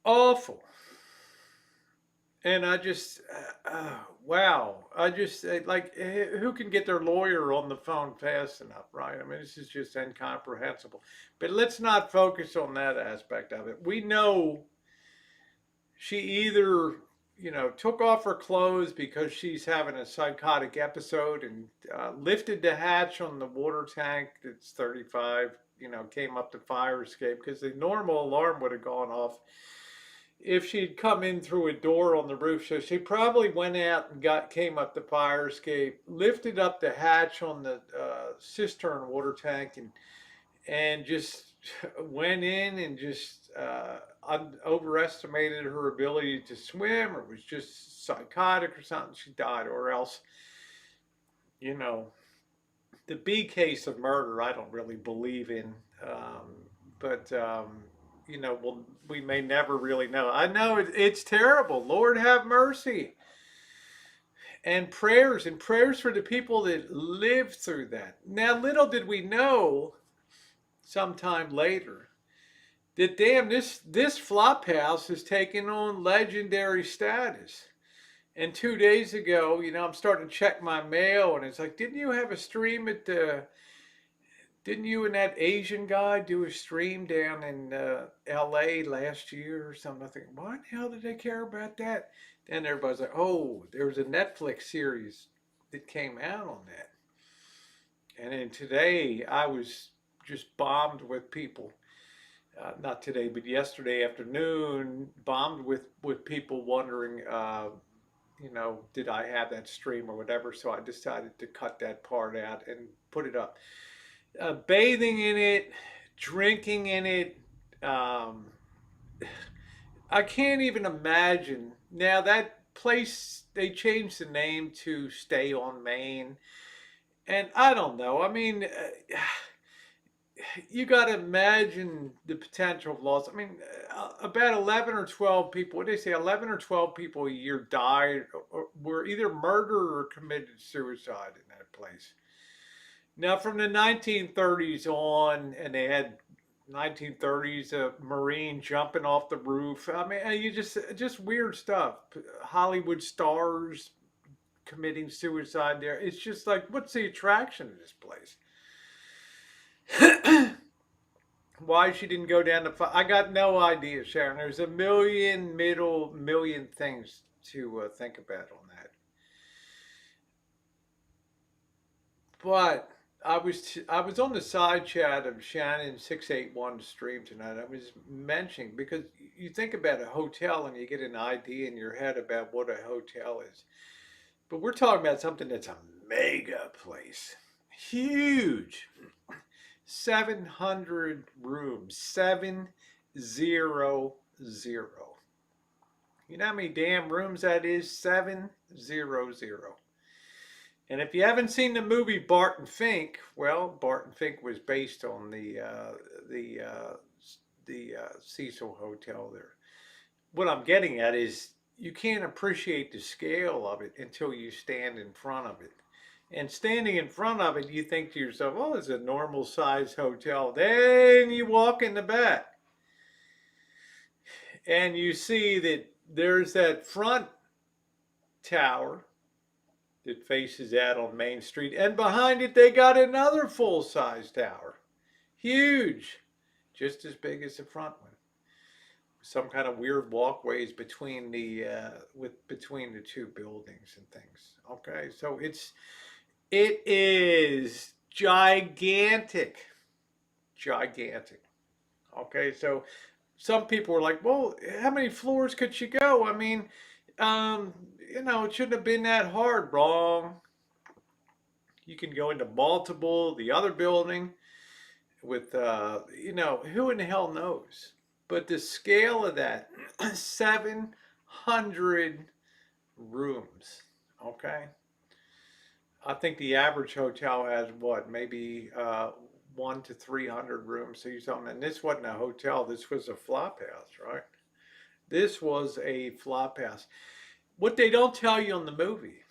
awful. And I just, wow. I just like who can get their lawyer on the phone fast enough, right? I mean, this is just incomprehensible. But let's not focus on that aspect of it. We know she either, took off her clothes because she's having a psychotic episode and lifted the hatch on the water tank that's 35, came up the fire escape because the normal alarm would have gone off if she'd come in through a door on the roof. So she probably went out and came up the fire escape, lifted up the hatch on the cistern water tank, and just went in and just overestimated her ability to swim, or was just psychotic or something. She died, or else, you know, the B case of murder, I don't really believe in. But well, we may never really know. I know it's terrible. Lord have mercy. And prayers for the people that lived through that. Now, little did we know, sometime later, that damn this flop house is taking on legendary status. And 2 days ago, I'm starting to check my mail, and it's like, didn't you and that Asian guy do a stream down in L.A. last year or something? I think, why in the hell did they care about that? Then everybody's like, oh, there was a Netflix series that came out on that. And then today, I was just bombed with people. Not today, but yesterday afternoon, bombed with people wondering, did I have that stream or whatever? So I decided to cut that part out and put it up. Bathing in it, drinking in it. Um, I can't even imagine. Now that place, they changed the name to Stay on Main, and I don't know. I mean, you got to imagine the potential of loss. I mean, about 11 or 12 people, what do they say, 11 or 12 people a year died or were either murdered or committed suicide in that place. Now, from the 1930s on, and they had 1930s a Marine jumping off the roof. I mean, you just weird stuff. Hollywood stars committing suicide there. It's just like, what's the attraction of this place? Why she didn't go down to I got no idea, Sharon. There's a million things to think about on that. But I was on the side chat of Shannon 681 stream tonight. I was mentioning because you think about a hotel and you get an idea in your head about what a hotel is. But we're talking about something that's a mega place. Huge. 700 rooms. 700. You know how many damn rooms that is? 700. And if you haven't seen the movie Barton Fink, well, Barton Fink was based on the uh, the Cecil Hotel there. What I'm getting at is you can't appreciate the scale of it until you stand in front of it. And standing in front of it, you think to yourself, "Oh, it's a normal size hotel." Then you walk in the back, and you see that there's that front tower that faces out on Main Street, and behind it they got another full-size tower, huge, just as big as the front one. Some kind of weird walkways between between the two buildings and things. Okay, so it is gigantic, gigantic. Okay, so some people were like, "Well, how many floors could she go?" I mean, it shouldn't have been that hard. Wrong. You can go into multiple, the other building with, who in the hell knows? But the scale of that, 700 rooms, okay? I think the average hotel has what, maybe 1 to 300 rooms. So you're talking, and this wasn't a hotel, this was a flop house, right? This was a flop house. What they don't tell you in the movie,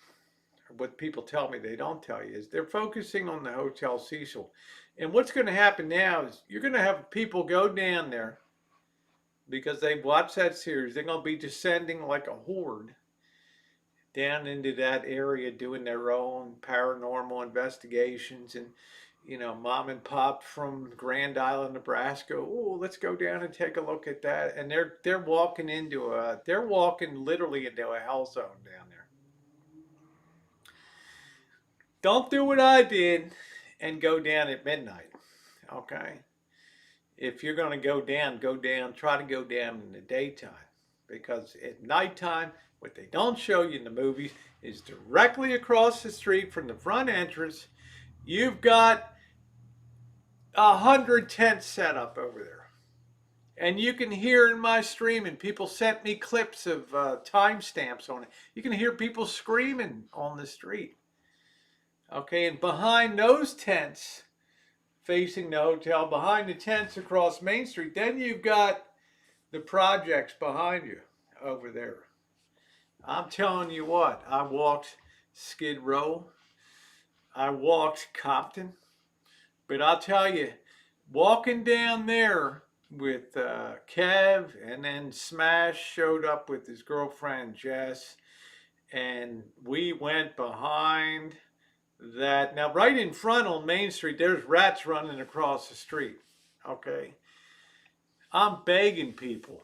what people tell me they don't tell you, is they're focusing on the Hotel Cecil. And what's going to happen now is you're going to have people go down there because they've watched that series. They're going to be descending like a horde down into that area doing their own paranormal investigations. And mom and pop from Grand Island, Nebraska. Oh, let's go down and take a look at that. And they're walking literally into a hell zone down there. Don't do what I did and go down at midnight. Okay. If you're going to go down, try to go down in the daytime. Because at nighttime, what they don't show you in the movies is directly across the street from the front entrance, you've got 100 tents set up over there. And you can hear in my stream, and people sent me clips of timestamps on it. You can hear people screaming on the street. Okay, and behind those tents, facing the hotel, behind the tents across Main Street, then you've got the projects behind you over there. I'm telling you what, I walked Skid Row, I walked Compton, but I'll tell you, walking down there with Kev, and then Smash showed up with his girlfriend Jess, and we went behind that. Now, right in front on Main Street, there's rats running across the street. Okay, I'm begging people.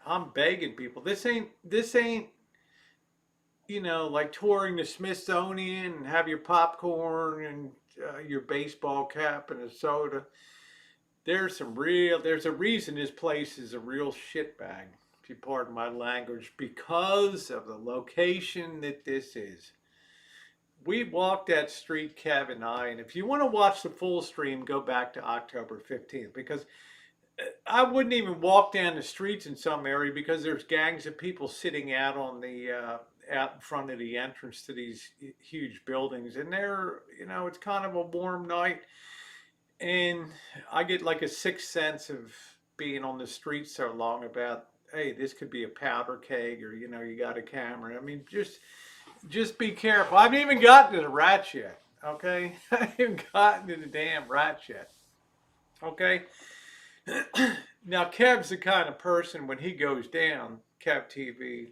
I'm begging people. This ain't like touring the Smithsonian and have your popcorn and your baseball cap and a soda. There's a reason this place is a real shitbag, if you pardon my language, because of the location that this is. We walked that street, Kev and I, and if you want to watch the full stream, go back to October 15th because I wouldn't even walk down the streets in some area because there's gangs of people sitting out on the out in front of the entrance to these huge buildings, and it's kind of a warm night, and I get like a sixth sense of being on the street so long about, hey, this could be a powder keg, or you got a camera. I mean, just be careful. I haven't even gotten to the rats yet. Okay, I haven't even gotten to the damn rats yet. Okay. Now, Kev's the kind of person when he goes down, Kev TV,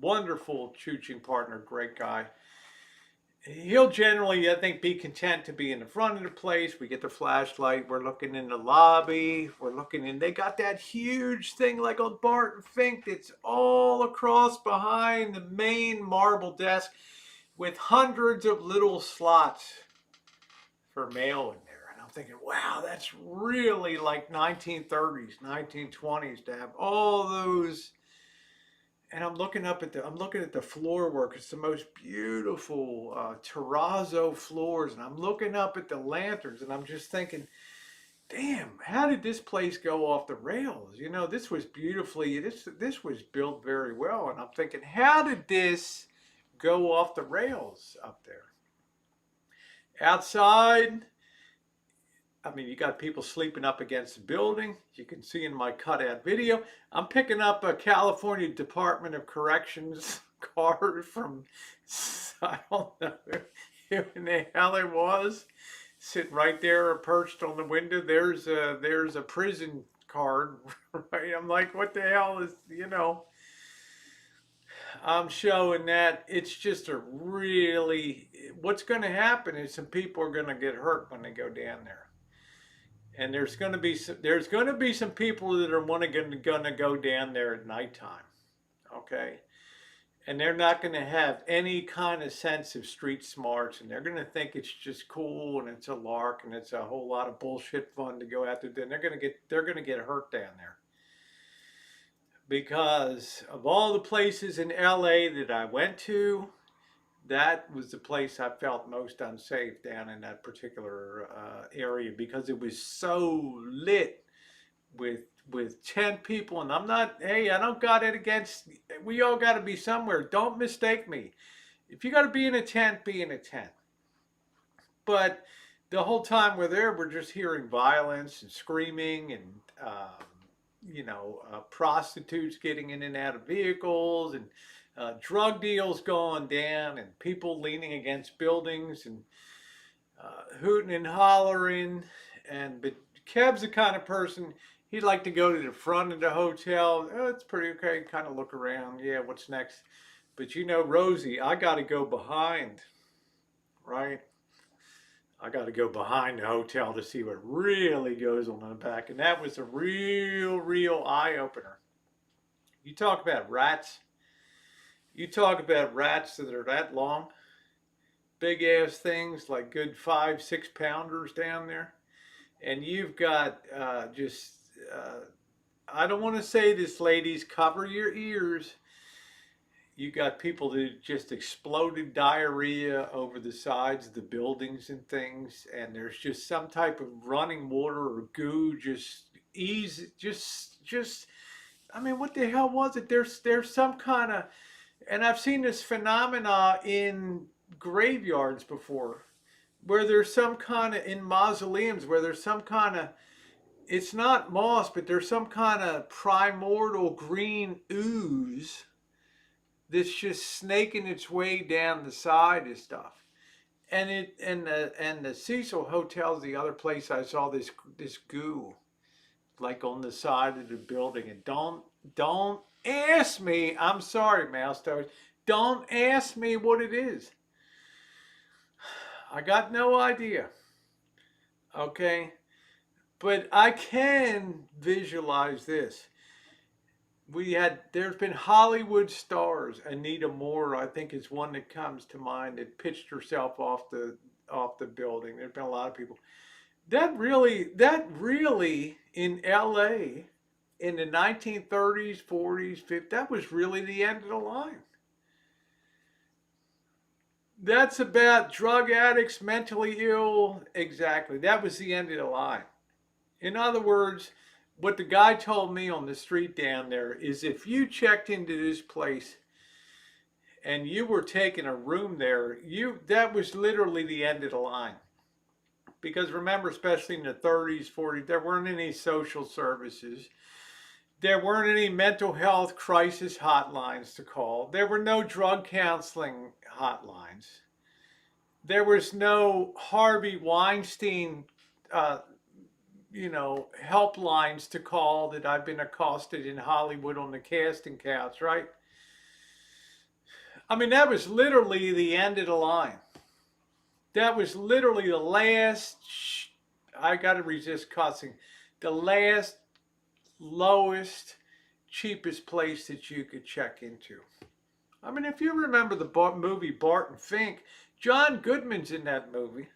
wonderful chooching partner, great guy. He'll generally, I think, be content to be in the front of the place. We get the flashlight. We're looking in the lobby. We're looking in. They got that huge thing like on Barton Fink that's all across behind the main marble desk with hundreds of little slots for mail in there. And I'm thinking, wow, that's really like 1930s, 1920s to have all those. And I'm looking at the floor work. It's the most beautiful terrazzo floors, and I'm looking up at the lanterns, and I'm just thinking, damn, how did this place go off the rails? This was beautifully. This was built very well, and I'm thinking, how did this go off the rails up there? Outside, I mean, you got people sleeping up against the building. You can see in my cutout video. I'm picking up a California Department of Corrections card from, I don't know who in the hell it was, sitting right there perched on the window. There's a prison card, right? I'm like, what the hell is. I'm showing that it's just what's going to happen is some people are going to get hurt when they go down there. And there's going to be some people that are going to go down there at nighttime, okay? And they're not going to have any kind of sense of street smarts, and they're going to think it's just cool and it's a lark and it's a whole lot of bullshit fun to go out there. Then they're going to get hurt down there because of all the places in LA that I went to. That was the place I felt most unsafe down in that particular area because it was so lit with 10 people. And I don't got it against, we all got to be somewhere. Don't mistake me. If you got to be in a tent, be in a tent. But the whole time we're there, we're just hearing violence and screaming and, prostitutes getting in and out of vehicles and drug deals going down and people leaning against buildings and hooting and hollering. But Kev's the kind of person, he'd like to go to the front of the hotel. Oh, it's pretty okay. Kind of look around. Yeah, what's next? But Rosie, I got to go behind, right? I got to go behind the hotel to see what really goes on in the back. And that was a real eye opener. You talk about rats. You talk about rats that are that long, big ass things like good 5-6 pounders down there. And you've got I don't want to say this, ladies, cover your ears. You got people that just exploded diarrhea over the sides of the buildings and things, and there's just some type of running water or goo just I mean, what the hell was it? There's some kind of, and I've seen this phenomena in graveyards before, where there's some kind of, in mausoleums, where there's some kind of, it's not moss, but there's some kind of primordial green ooze that's just snaking its way down the side of stuff. And the Cecil Hotel's the other place I saw this goo like on the side of the building. And don't ask me. I'm sorry, Mouse Toes. Don't ask me what it is. I got no idea. Okay, but I can visualize this. There's been Hollywood stars. Anita Moore, I think, is one that comes to mind, that pitched herself off the building. There's been a lot of people. That really in LA in the 1930s, 40s, 50s, that was really the end of the line. That's about drug addicts, mentally ill. Exactly. That was the end of the line. In other words, what the guy told me on the street down there is if you checked into this place and you were taking a room there, you that was literally the end of the line. Because remember, especially in the 30s, 40s, there weren't any social services. There weren't any mental health crisis hotlines to call. There were no drug counseling hotlines. There was no Harvey Weinstein, uh, helplines to call that I've been accosted in Hollywood on the casting couch, right? I mean, that was literally the end of the line. That was literally the last, I got to resist cussing, the last, lowest, cheapest place that you could check into. I mean, if you remember the movie Barton Fink, John Goodman's in that movie.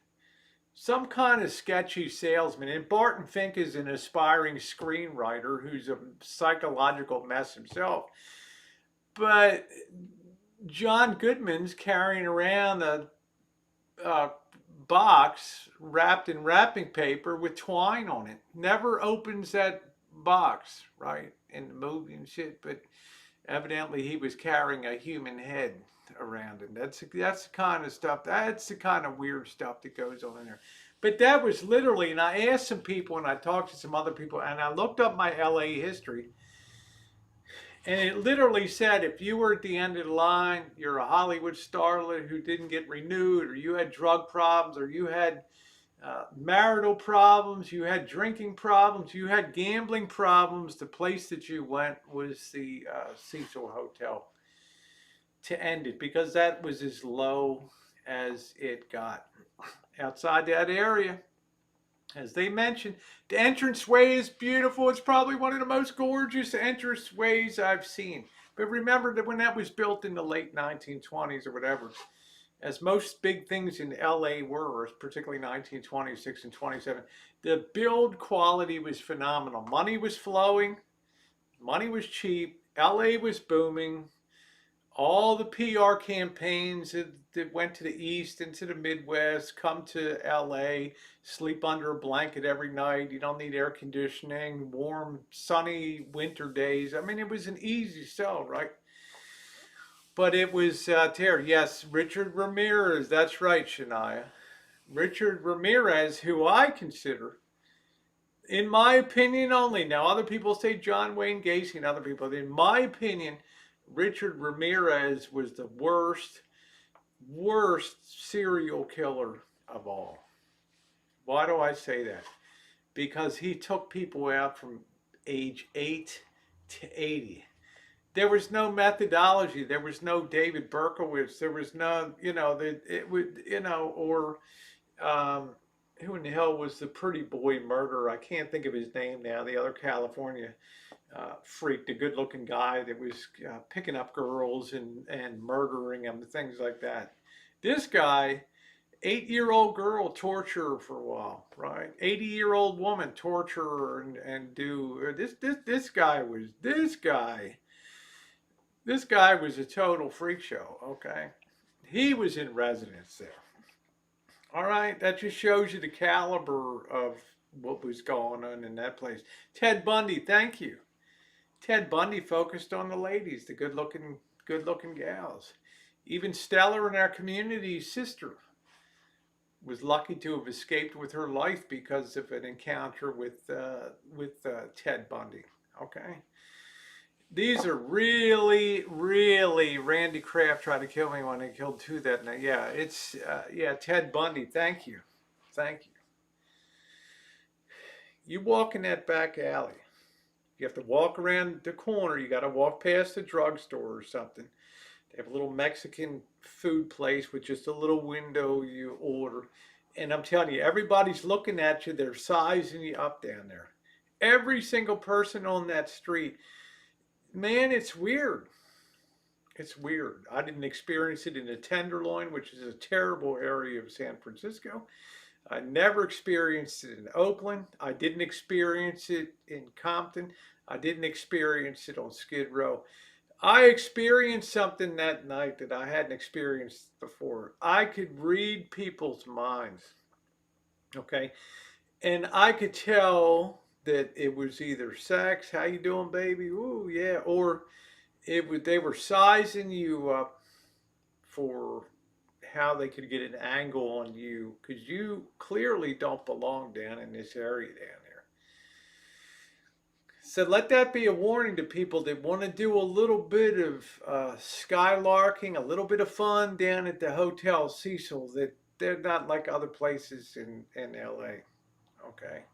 Some kind of sketchy salesman. And Barton Fink is an aspiring screenwriter who's a psychological mess himself. But John Goodman's carrying around a box wrapped in wrapping paper with twine on it. Never opens that box, right, in the movie and shit. But evidently he was carrying a human head around him. That's the kind of stuff. That's the kind of weird stuff that goes on in there. But that was literally, and I asked some people and I talked to some other people and I looked up my LA history, and it literally said if you were at the end of the line, you're a Hollywood starlet who didn't get renewed, or you had drug problems, or you had marital problems, you had drinking problems, you had gambling problems, the place that you went was the Cecil Hotel to end it, because that was as low as it got. Outside that area, as they mentioned, the entranceway is beautiful. It's probably one of the most gorgeous entranceways I've seen. But remember that when that was built in the late 1920s or whatever, as most big things in LA were, particularly 1926 and 27, the build quality was phenomenal. Money was flowing, money was cheap, LA was booming. All the PR campaigns that went to the East and to the Midwest, come to LA, sleep under a blanket every night. You don't need air conditioning, warm, sunny winter days. I mean, it was an easy sell, right? But it was Terry. Yes, Richard Ramirez. That's right, Shania. Richard Ramirez, who I consider, in my opinion only, now other people say John Wayne Gacy and other people, in my opinion, Richard Ramirez was the worst serial killer of all. Why do I say that? Because he took people out from age 8 to 80. There was no methodology. There was no David Berkowitz. There was no, it would, or um, who in the hell was the pretty boy murderer? I can't think of his name now. The other California freak, the good-looking guy that was picking up girls and murdering them, things like that. This guy, 8-year-old girl, torture her for a while, right? 80-year-old woman, torture her and do this guy was a total freak show. Okay, he was in residence there. All right, that just shows you the caliber of what was going on in that place. Ted Bundy, thank you. Ted Bundy focused on the ladies, the good looking gals. Even Stella in our community's sister was lucky to have escaped with her life because of an encounter with Ted Bundy. Okay, these are really, really. Randy Kraft tried to kill me when he killed two that night. Yeah, it's Ted Bundy. Thank you, thank you. You walk in that back alley. You have to walk around the corner. You got to walk past the drugstore or something. They have a little Mexican food place with just a little window you order. And I'm telling you, everybody's looking at you. They're sizing you up down there. Every single person on that street. Man, it's weird. It's weird. I didn't experience it in the Tenderloin, which is a terrible area of San Francisco. I never experienced it in Oakland. I didn't experience it in Compton. I didn't experience it on Skid Row. I experienced something that night that I hadn't experienced before. I could read people's minds, okay? And I could tell that it was either sex, how you doing, baby? Ooh, yeah, or they were sizing you up for how they could get an angle on you because you clearly don't belong down in this area down there. So let that be a warning to people that want to do a little bit of skylarking, a little bit of fun down at the Hotel Cecil. That they're not like other places in LA. Okay,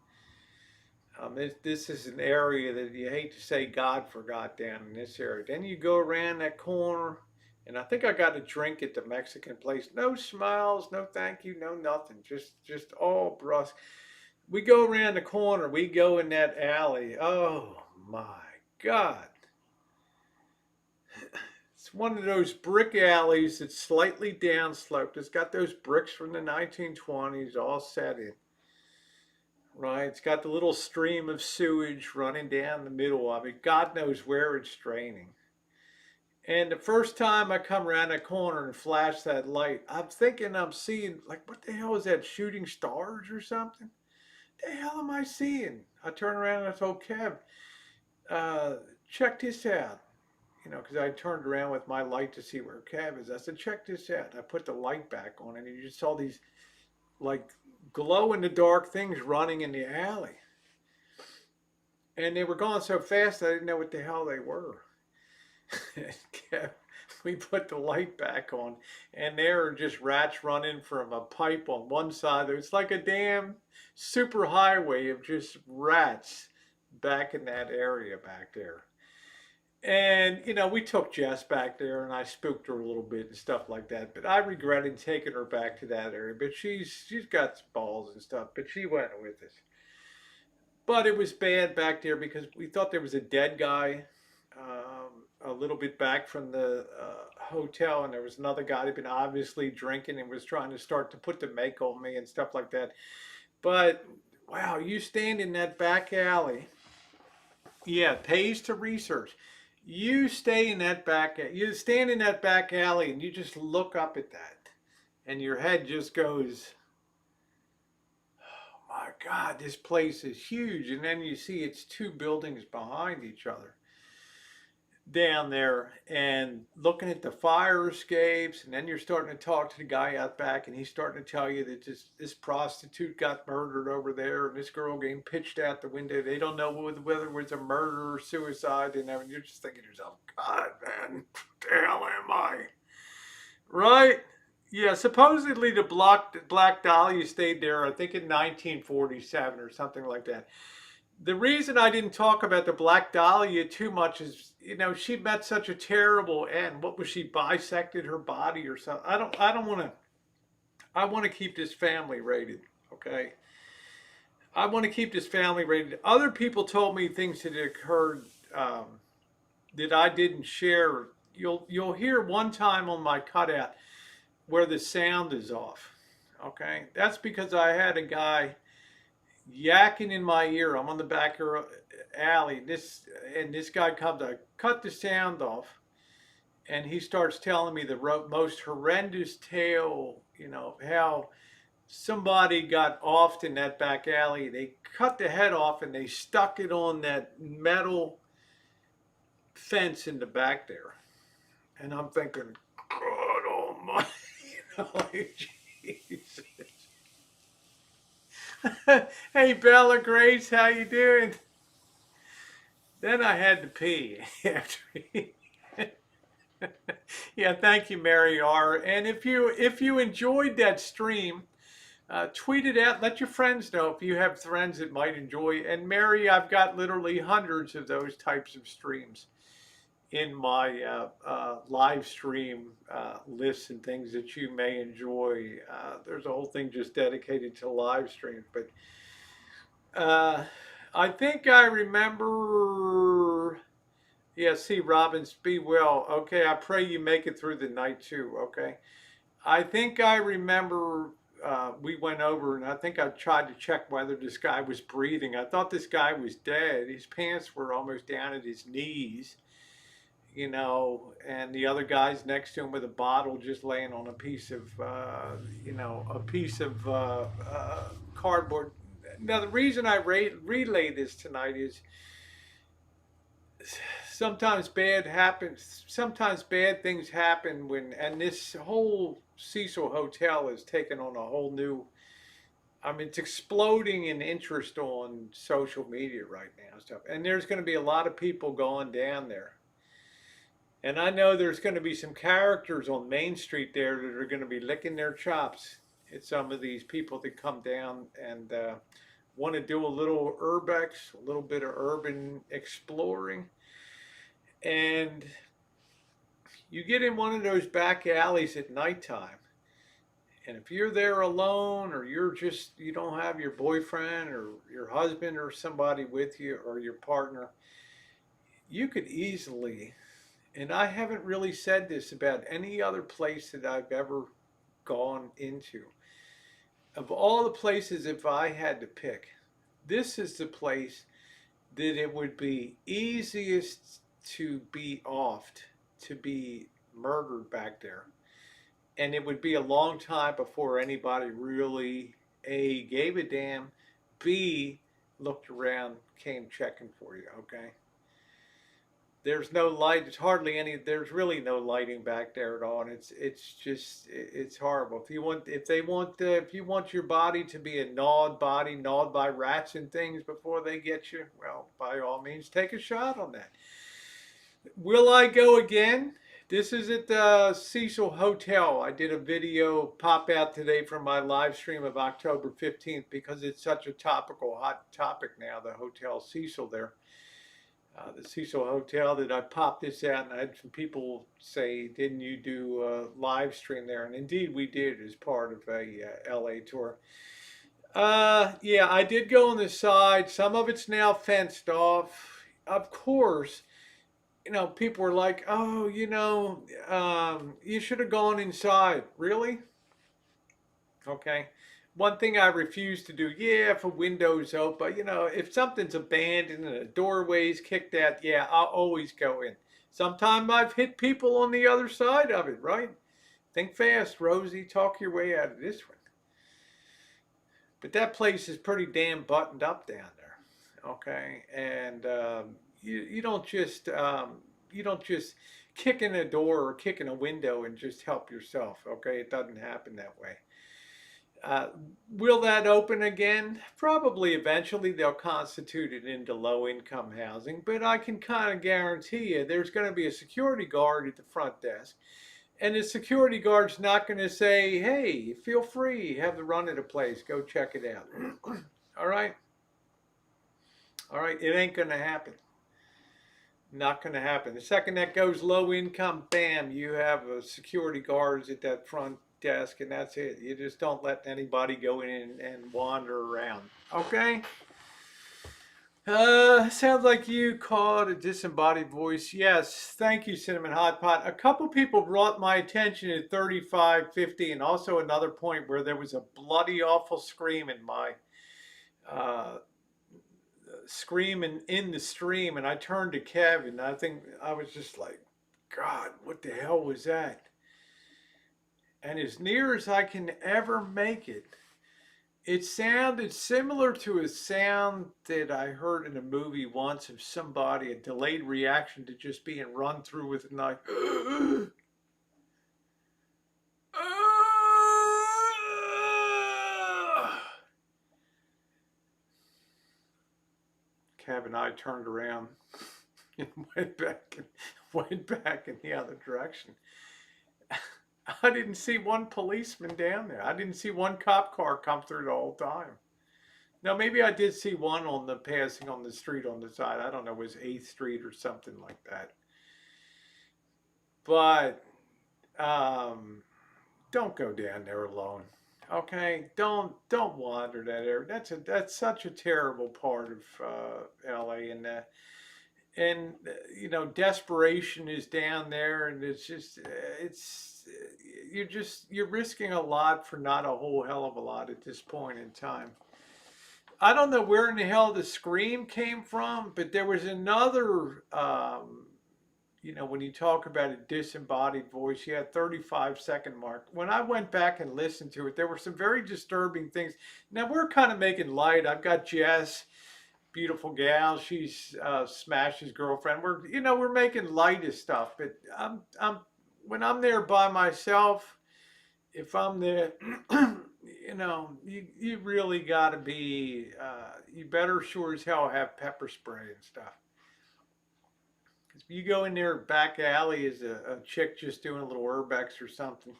this is an area that you hate to say God forgot down in this area. Then you go around that corner, and I think I got a drink at the Mexican place. No smiles, no thank you, no nothing. Just all brusque. We go around the corner. We go in that alley. Oh my God. It's one of those brick alleys that's slightly downsloped. It's got those bricks from the 1920s all set in. Right? It's got the little stream of sewage running down the middle of it. God knows where it's draining. And the first time I come around that corner and flash that light, I'm thinking I'm seeing, like, what the hell is that, shooting stars or something? The hell am I seeing? I turn around and I told Kev, uh, check this out. You know, because I turned around with my light to see where Kev is. I said, check this out. I put the light back on and you just saw these like glow in the dark things running in the alley. And they were going so fast I didn't know what the hell they were. We put the light back on, and there are just rats running from a pipe on one side. It's like a damn super highway of just rats back in that area back there. And, you know, we took Jess back there and I spooked her a little bit and stuff like that. But I regretted taking her back to that area. But she's got some balls and stuff. But she went with us. But it was bad back there because we thought there was a dead guy a little bit back from the hotel, and there was another guy who'd been obviously drinking and was trying to start to put the make on me and stuff like that. But wow, you stand in that back alley. Yeah, it pays to research. You stay in that back. You stand in that back alley and you just look up at that, and your head just goes, my God, this place is huge. And then you see it's two buildings behind each other down there and looking at the fire escapes. And then you're starting to talk to the guy out back and he's starting to tell you that this prostitute got murdered over there and this girl getting pitched out the window. They don't know whether it was a murder or suicide. And you're just thinking to yourself, God, man, what the hell am I? Right? Yeah, supposedly the Black Dahlia stayed there, I think in 1947 or something like that. The reason I didn't talk about the Black Dahlia too much is, you know, she met such a terrible end. What was she, bisected her body or something? I don't want to. I want to keep this family rated. Okay. I want to keep this family rated. Other people told me things that occurred that I didn't share. You'll hear one time on my cutout where the sound is off. Okay, that's because I had a guy yakking in my ear. I'm on the back alley. This guy comes. I cut the sound off, and he starts telling me the most horrendous tale. You know how somebody got offed in that back alley. They cut the head off and they stuck it on that metal fence in the back there. And I'm thinking, God Almighty, you know, like, Jesus. Hey Bella Grace, how you doing? Then I had to pee after. Yeah, thank you, Mary R. And if you enjoyed that stream, tweet it out. Let your friends know if you have friends that might enjoy. And Mary, I've got literally hundreds of those types of streams in my live stream lists and things that you may enjoy. There's a whole thing just dedicated to live streams. But I think I remember. Yeah, see, Robbins, be well. Okay, I pray you make it through the night too. Okay. I think I remember we went over and I think I tried to check whether this guy was breathing. I thought this guy was dead. His pants were almost down at his knees. and the other guy's next to him with a bottle just laying on a piece of, cardboard. Now, the reason I relay this tonight is sometimes bad things happen and this whole Cecil Hotel has taken on a whole new, I mean, it's exploding in interest on social media right now and stuff. And there's going to be a lot of people going down there. And I know there's going to be some characters on Main Street there that are going to be licking their chops at some of these people that come down and want to do a little urbex, a little bit of urban exploring. And you get in one of those back alleys at nighttime, and if you're there alone, or you don't have your boyfriend or your husband or somebody with you or your partner, you could easily, and I haven't really said this about any other place that I've ever gone into. Of all the places, if I had to pick, this is the place that it would be easiest to be offed, to be murdered back there. And it would be a long time before anybody really A, gave a damn, B, looked around, came checking for you, okay? There's no light, there's really no lighting back there at all. And it's horrible. If you want your body to be a gnawed body, gnawed by rats and things before they get you, well, by all means, take a shot on that. Will I go again? This is at the Cecil Hotel. I did a video pop out today from my live stream of October 15th because it's such a topical, hot topic now, the Hotel Cecil there. The Cecil Hotel, that I popped this out, and I had some people say, didn't you do a live stream there? And indeed we did as part of a LA tour. Yeah, I did go on the side. Some of it's now fenced off. Of course, people were like, oh, you should have gone inside. Really? Okay. One thing I refuse to do, yeah, if a window's open, if something's abandoned and a doorway's kicked out, yeah, I'll always go in. Sometimes I've hit people on the other side of it, right? Think fast, Rosie, talk your way out of this one. But that place is pretty damn buttoned up down there, okay? And you don't just kick in a door or kick in a window and just help yourself, okay? It doesn't happen that way. Uh, will that open again? Probably eventually they'll constitute it into low income housing, but I can kind of guarantee you there's going to be a security guard at the front desk. And the security guard's not going to say, hey, feel free, have the run of the place, go check it out. All right? All right, it ain't going to happen. Not going to happen. The second that goes low income, bam, you have a security guards at that front desk, and that's it. You just don't let anybody go in and wander around. Okay? Sounds like you called a disembodied voice. Yes, thank you, Cinnamon Hot Pot. A couple people brought my attention at 35:50, and also another point where there was a bloody awful scream in my screaming in the stream, and I turned to Kev, and I think I was just like, God, what the hell was that? And as near as I can ever make it, it sounded similar to a sound that I heard in a movie once of somebody, a delayed reaction to just being run through with a knife. Kev and I turned around and went back in the other direction. I didn't see one policeman down there. I didn't see one cop car come through the whole time. Now, maybe I did see one on the passing on the street on the side. I don't know, it was 8th Street or something like that. But don't go down there alone. Okay, don't wander that area. That's such a terrible part of LA, and desperation is down there, and you're risking a lot for not a whole hell of a lot at this point in time. I don't know where in the hell the scream came from, but there was another when you talk about a disembodied voice, you had 35-second mark. When I went back and listened to it, there were some very disturbing things. Now we're kind of making light. I've got Jess, beautiful gal. She's Smash's girlfriend. We're making light of stuff. But I'm when I'm there by myself, if I'm there, you really got to be. You better sure as hell have pepper spray and stuff. Because if you go in there back alley as a chick just doing a little urbex or something,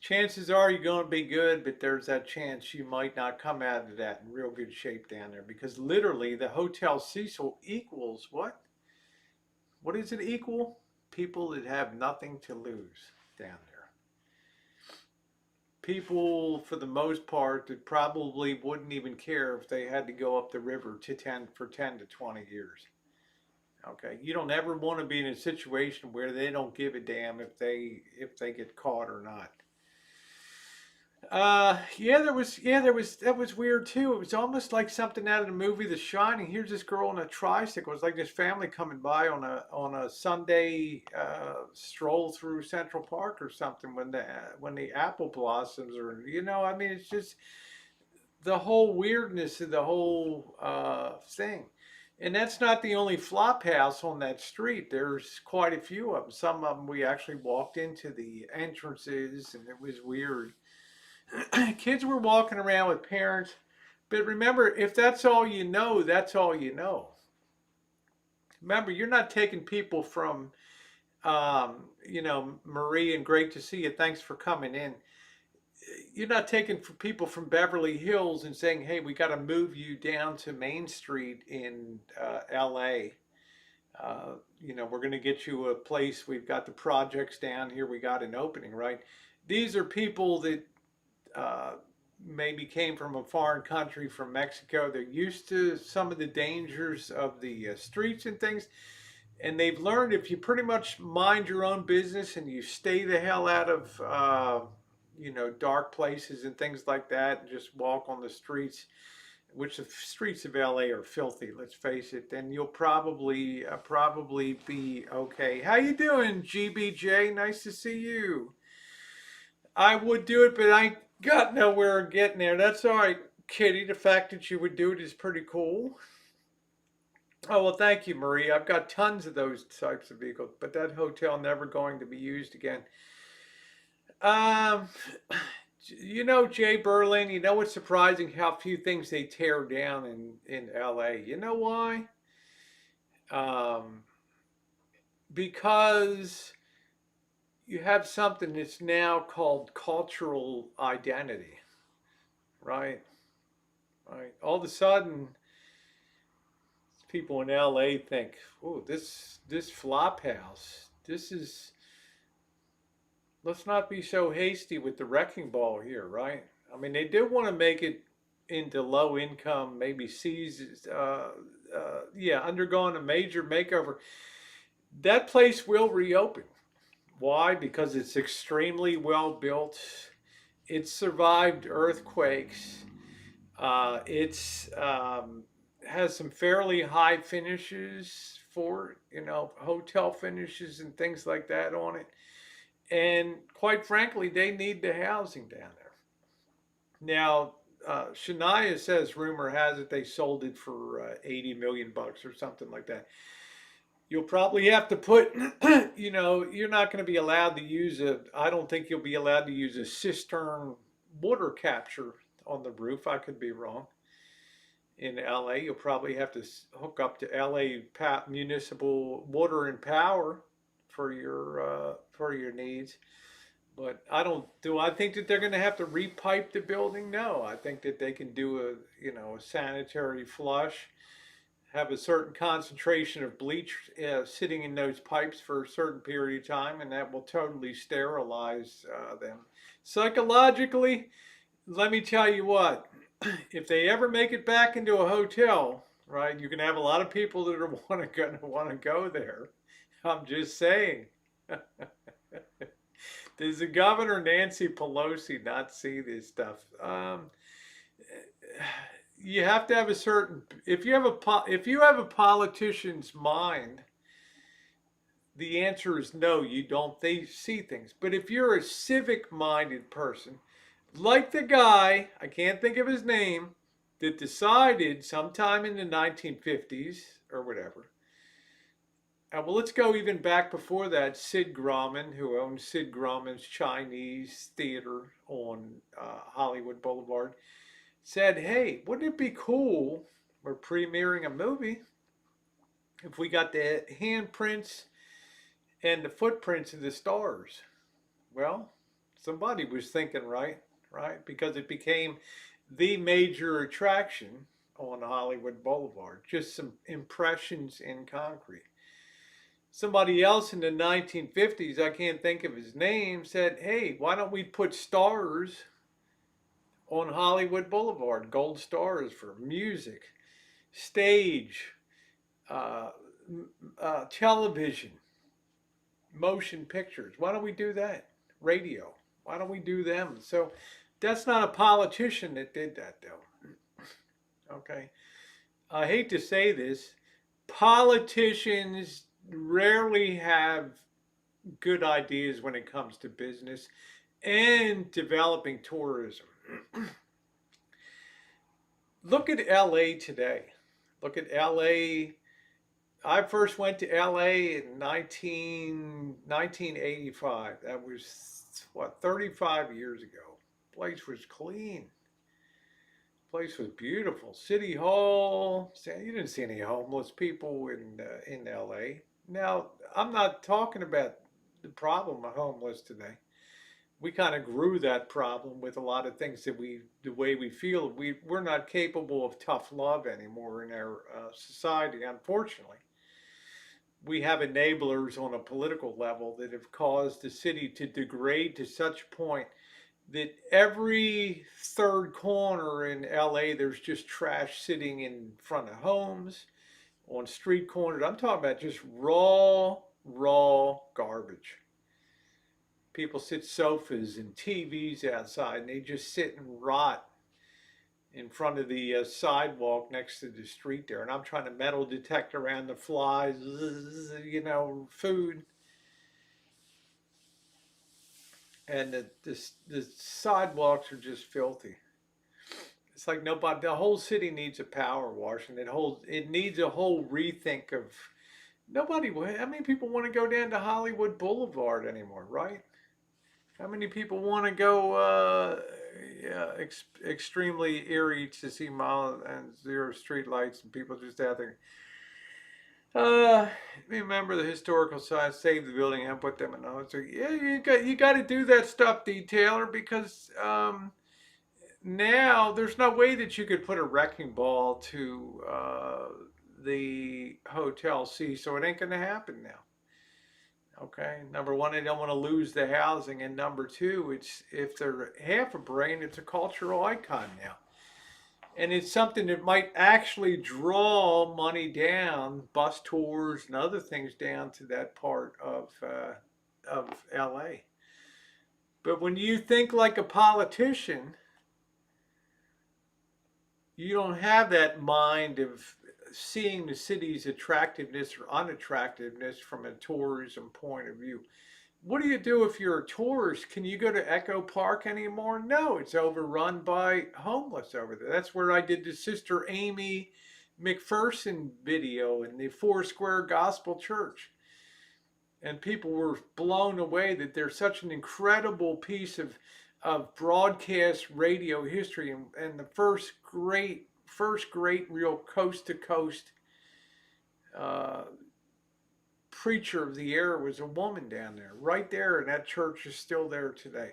chances are you're going to be good, but there's that chance you might not come out of that in real good shape down there. Because literally, the Hotel Cecil equals what? What does it equal? People that have nothing to lose down there. People, for the most part, that probably wouldn't even care if they had to go up the river to 10 to 20 years. Okay, you don't ever want to be in a situation where they don't give a damn if they get caught or not. That was weird too. It was almost like something out of the movie The Shining. Here's this girl on a tricycle. It's like this family coming by on a Sunday stroll through Central Park or something when the apple blossoms are. I mean, it's just the whole weirdness of the whole thing. And that's not the only flop house on that street. There's quite a few of them. Some of them we actually walked into the entrances, and it was weird. Kids were walking around with parents. But remember, if that's all you know, that's all you know. Remember, you're not taking people from, Marie, and great to see you. Thanks for coming in. You're not taking people from Beverly Hills and saying, hey, we got to move you down to Main Street in LA. We're going to get you a place. We've got the projects down here. We got an opening, right? These are people that uh, maybe came from a foreign country, from Mexico. They're used to some of the dangers of the streets and things. And they've learned if you pretty much mind your own business and you stay the hell out of, dark places and things like that, and just walk on the streets, which the streets of LA are filthy, let's face it, then you'll probably be okay. How you doing, GBJ? Nice to see you. I would do it, but I got nowhere getting there. That's all right, Kitty. The fact that you would do it is pretty cool. Oh, well, thank you, Marie. I've got tons of those types of vehicles, but that hotel never going to be used again. Um, Jay Berlin, what's surprising how few things they tear down in LA. You know why? Um, because you have something that's now called cultural identity, right? Right. All of a sudden, people in LA think, "Oh, this flop house. This is. Let's not be so hasty with the wrecking ball here, right?" I mean, they did want to make it into low income, maybe sees, yeah, undergone a major makeover. That place will reopen. Why? Because it's extremely well built. It's survived earthquakes. It's has some fairly high finishes for hotel finishes and things like that on it. And quite frankly, they need the housing down there. Now, Shania says, rumor has it they sold it for 80 million bucks or something like that. You'll probably have to put, you're not going to be allowed to use I don't think you'll be allowed to use a cistern water capture on the roof. I could be wrong. In LA, you'll probably have to hook up to LA municipal water and power for your needs. But do I think that they're going to have to repipe the building? No, I think that they can do a sanitary flush, have a certain concentration of bleach sitting in those pipes for a certain period of time, and that will totally sterilize them. Psychologically, let me tell you what, if they ever make it back into a hotel, right, you can have a lot of people that are going to want to go there. I'm just saying. Does the governor Nancy Pelosi not see this stuff? You have to have a certain. If you have a politician's mind, the answer is no, you don't see things. But if you're a civic minded person, like the guy, I can't think of his name, that decided sometime in the 1950s or whatever. Well, let's go even back before that. Sid Grauman, who owned Sid Grauman's Chinese theater on Hollywood Boulevard, said, hey, wouldn't it be cool? We're premiering a movie if we got the handprints and the footprints of the stars. Well, somebody was thinking right, right? Because it became the major attraction on Hollywood Boulevard. Just some impressions in concrete. Somebody else in the 1950s, I can't think of his name, said, hey, why don't we put stars on Hollywood Boulevard? Gold stars for music, stage, uh, television, motion pictures. Why don't we do that? Radio. Why don't we do them? So that's not a politician that did that, though. Okay. I hate to say this. Politicians rarely have good ideas when it comes to business and developing tourism. Look at LA today. Look at LA. I first went to LA in 1985. That was, what, 35 years ago. Place was clean. Place was beautiful. City Hall. You didn't see any homeless people in LA. Now, I'm not talking about the problem of homeless today. We kind of grew that problem with a lot of things that the way we feel. We're not capable of tough love anymore in our society, unfortunately. We have enablers on a political level that have caused the city to degrade to such a point that every third corner in LA, there's just trash sitting in front of homes, on street corners. I'm talking about just raw garbage. People sit sofas and TVs outside and they just sit and rot in front of the sidewalk next to the street there. And I'm trying to metal detect around the flies, food. And the sidewalks are just filthy. It's like nobody, the whole city needs a power wash, and it needs a whole rethink of nobody. How many people want to go down to Hollywood Boulevard anymore, right? How many people want to go, yeah, extremely eerie to see mile and zero street lights and people just out there. Uh, Remember the historical signs, save the building and put them in the so yeah, you got to do that stuff, detailer, because now there's no way that you could put a wrecking ball to the Hotel Cecil. It ain't gonna happen now. Okay, number one, they don't want to lose the housing, and number two, it's if they're half a brain, it's a cultural icon now, and it's something that might actually draw money down, bus tours and other things down to that part of LA. But when you think like a politician, you don't have that mind of seeing the city's attractiveness or unattractiveness from a tourism point of view. What do you do if you're a tourist? Can you go to Echo Park anymore? No, it's overrun by homeless over there. That's where I did the Sister Amy McPherson video in the Four Square Gospel Church. And people were blown away that there's such an incredible piece of broadcast radio history, and the first great real coast to coast uh, preacher of the era was a woman down there, right there, and that church is still there today.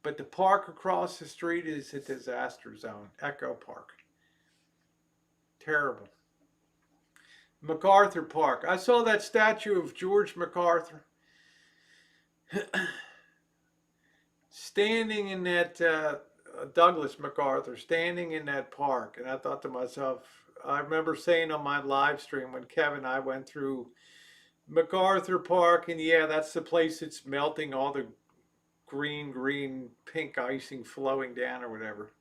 But the park across the street is a disaster zone, Echo Park. Terrible. MacArthur Park. I saw that statue of George MacArthur standing in that, Douglas MacArthur standing in that park. And I thought to myself, I remember saying on my live stream when Kevin and I went through MacArthur Park, and yeah, that's the place that's melting, all the green, pink icing flowing down or whatever.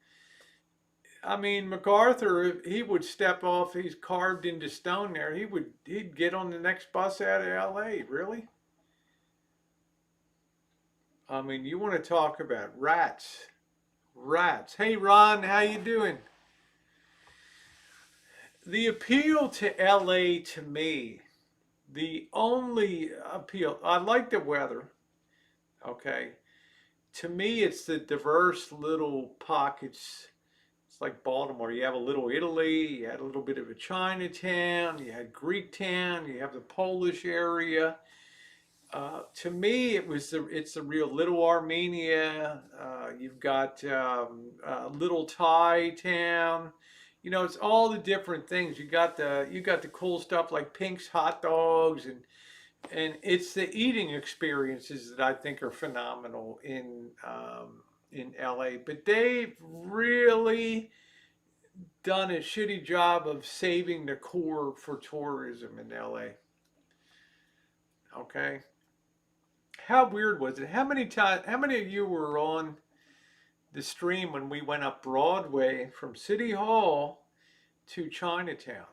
I mean, MacArthur, if he would step off, he's carved into stone there. He'd get on the next bus out of LA, really? I mean, you want to talk about rats. Rats. Hey Ron, how you doing? The appeal to LA to me, the only appeal, I like the weather, okay? To me, it's the diverse little pockets. It's like Baltimore. You have a little Italy, you had a little bit of a Chinatown, you had Greek town, you have the Polish area. To me, it's the real Little Armenia. You've got Little Thai town. You know, it's all the different things. You got the cool stuff like Pink's hot dogs, and it's the eating experiences that I think are phenomenal in LA. But they've really done a shitty job of saving the core for tourism in LA. Okay. How weird was it? How many of you were on the stream when we went up Broadway from City Hall to Chinatown?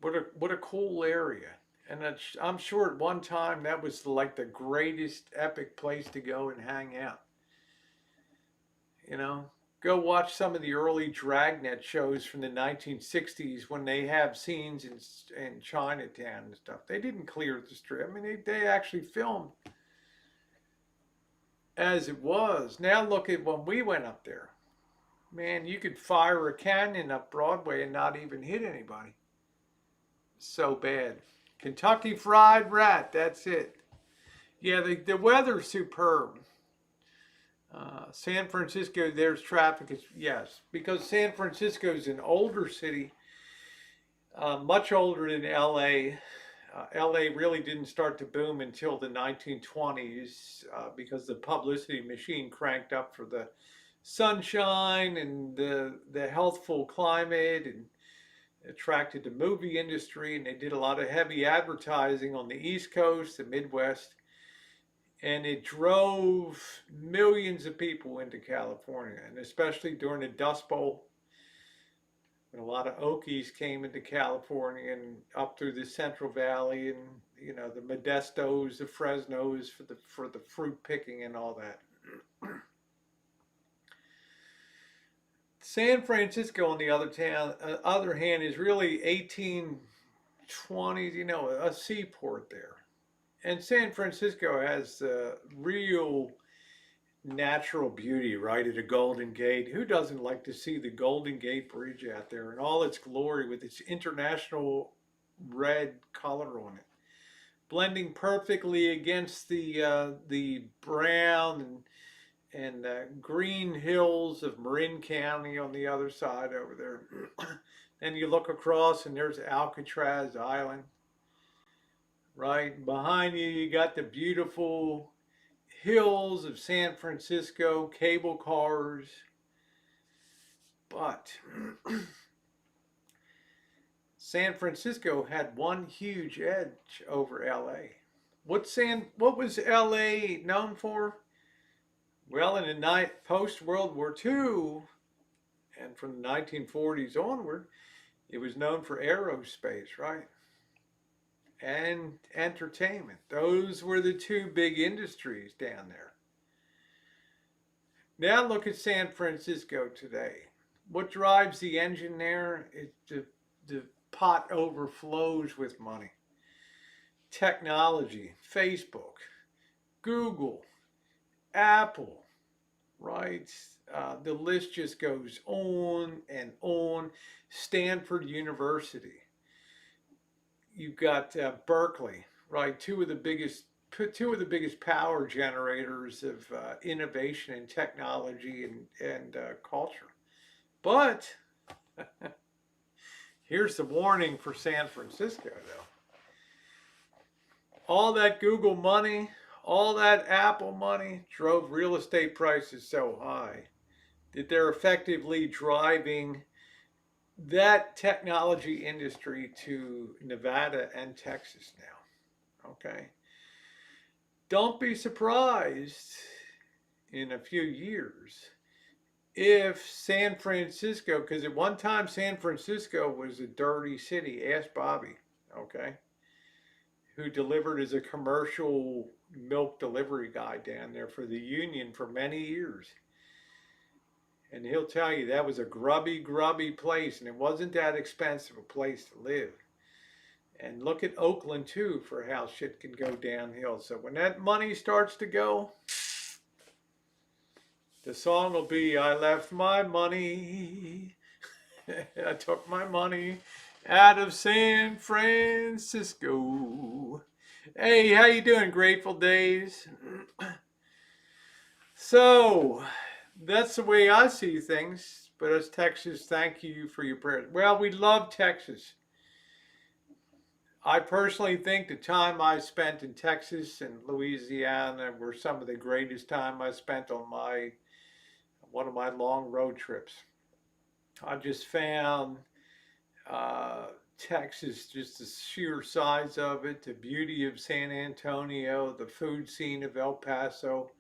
What a cool area. And I'm sure at one time that was like the greatest epic place to go and hang out. You know, go watch some of the early Dragnet shows from the 1960s when they have scenes in Chinatown and stuff. They didn't clear the strip. I mean, they actually filmed as it was. Now look at when we went up there. Man, you could fire a cannon up Broadway and not even hit anybody. So bad. Kentucky Fried Rat, that's it. Yeah, the weather's superb. San Francisco, there's traffic. Yes, because San Francisco is an older city, much older than LA. LA really didn't start to boom until the 1920s because the publicity machine cranked up for the sunshine and the healthful climate and attracted the movie industry, and they did a lot of heavy advertising on the East Coast, the Midwest, and it drove millions of people into California, and especially during the Dust Bowl, when a lot of Okies came into California and up through the Central Valley, and the Modestos, the Fresnos for the fruit picking and all that. San Francisco, on the other hand, is really 1820s, a seaport there. And San Francisco has the real natural beauty right at a Golden Gate. Who doesn't like to see the Golden Gate Bridge out there in all its glory with its international red color on it, blending perfectly against the brown and green hills of Marin County on the other side over there. Then you look across and there's Alcatraz Island. Right behind you, you got the beautiful hills of San Francisco, cable cars. But San Francisco had one huge edge over LA. What was LA known for? Well, in the night post World War II and from the 1940s onward, it was known for aerospace, right? And entertainment. Those were the two big industries down there. Now look at San Francisco today. What drives the engine there? The pot overflows with money. Technology, Facebook, Google, Apple, right? The list just goes on and on. Stanford University. You've got Berkeley, right? Two of the biggest power generators of innovation and technology and culture. But here's the warning for San Francisco, though. All that Google money, all that Apple money drove real estate prices so high that they're effectively driving that technology industry to Nevada and Texas now. Okay. Don't be surprised in a few years if San Francisco, because at one time San Francisco was a dirty city. Ask Bobby, okay, who delivered as a commercial milk delivery guy down there for the union for many years. And he'll tell you that was a grubby, grubby place, and it wasn't that expensive a place to live. And look at Oakland too for how shit can go downhill. So when that money starts to go, the song will be I left my money. I took my money out of San Francisco. Hey, how you doing, Grateful Days? So that's the way I see things. But as Texas, thank you for your prayers. Well, we love Texas. I personally think the time I spent in Texas and Louisiana were some of the greatest time I spent on my one of my long road trips. I just found uh, Texas, just the sheer size of it, the beauty of San Antonio, the food scene of El Paso.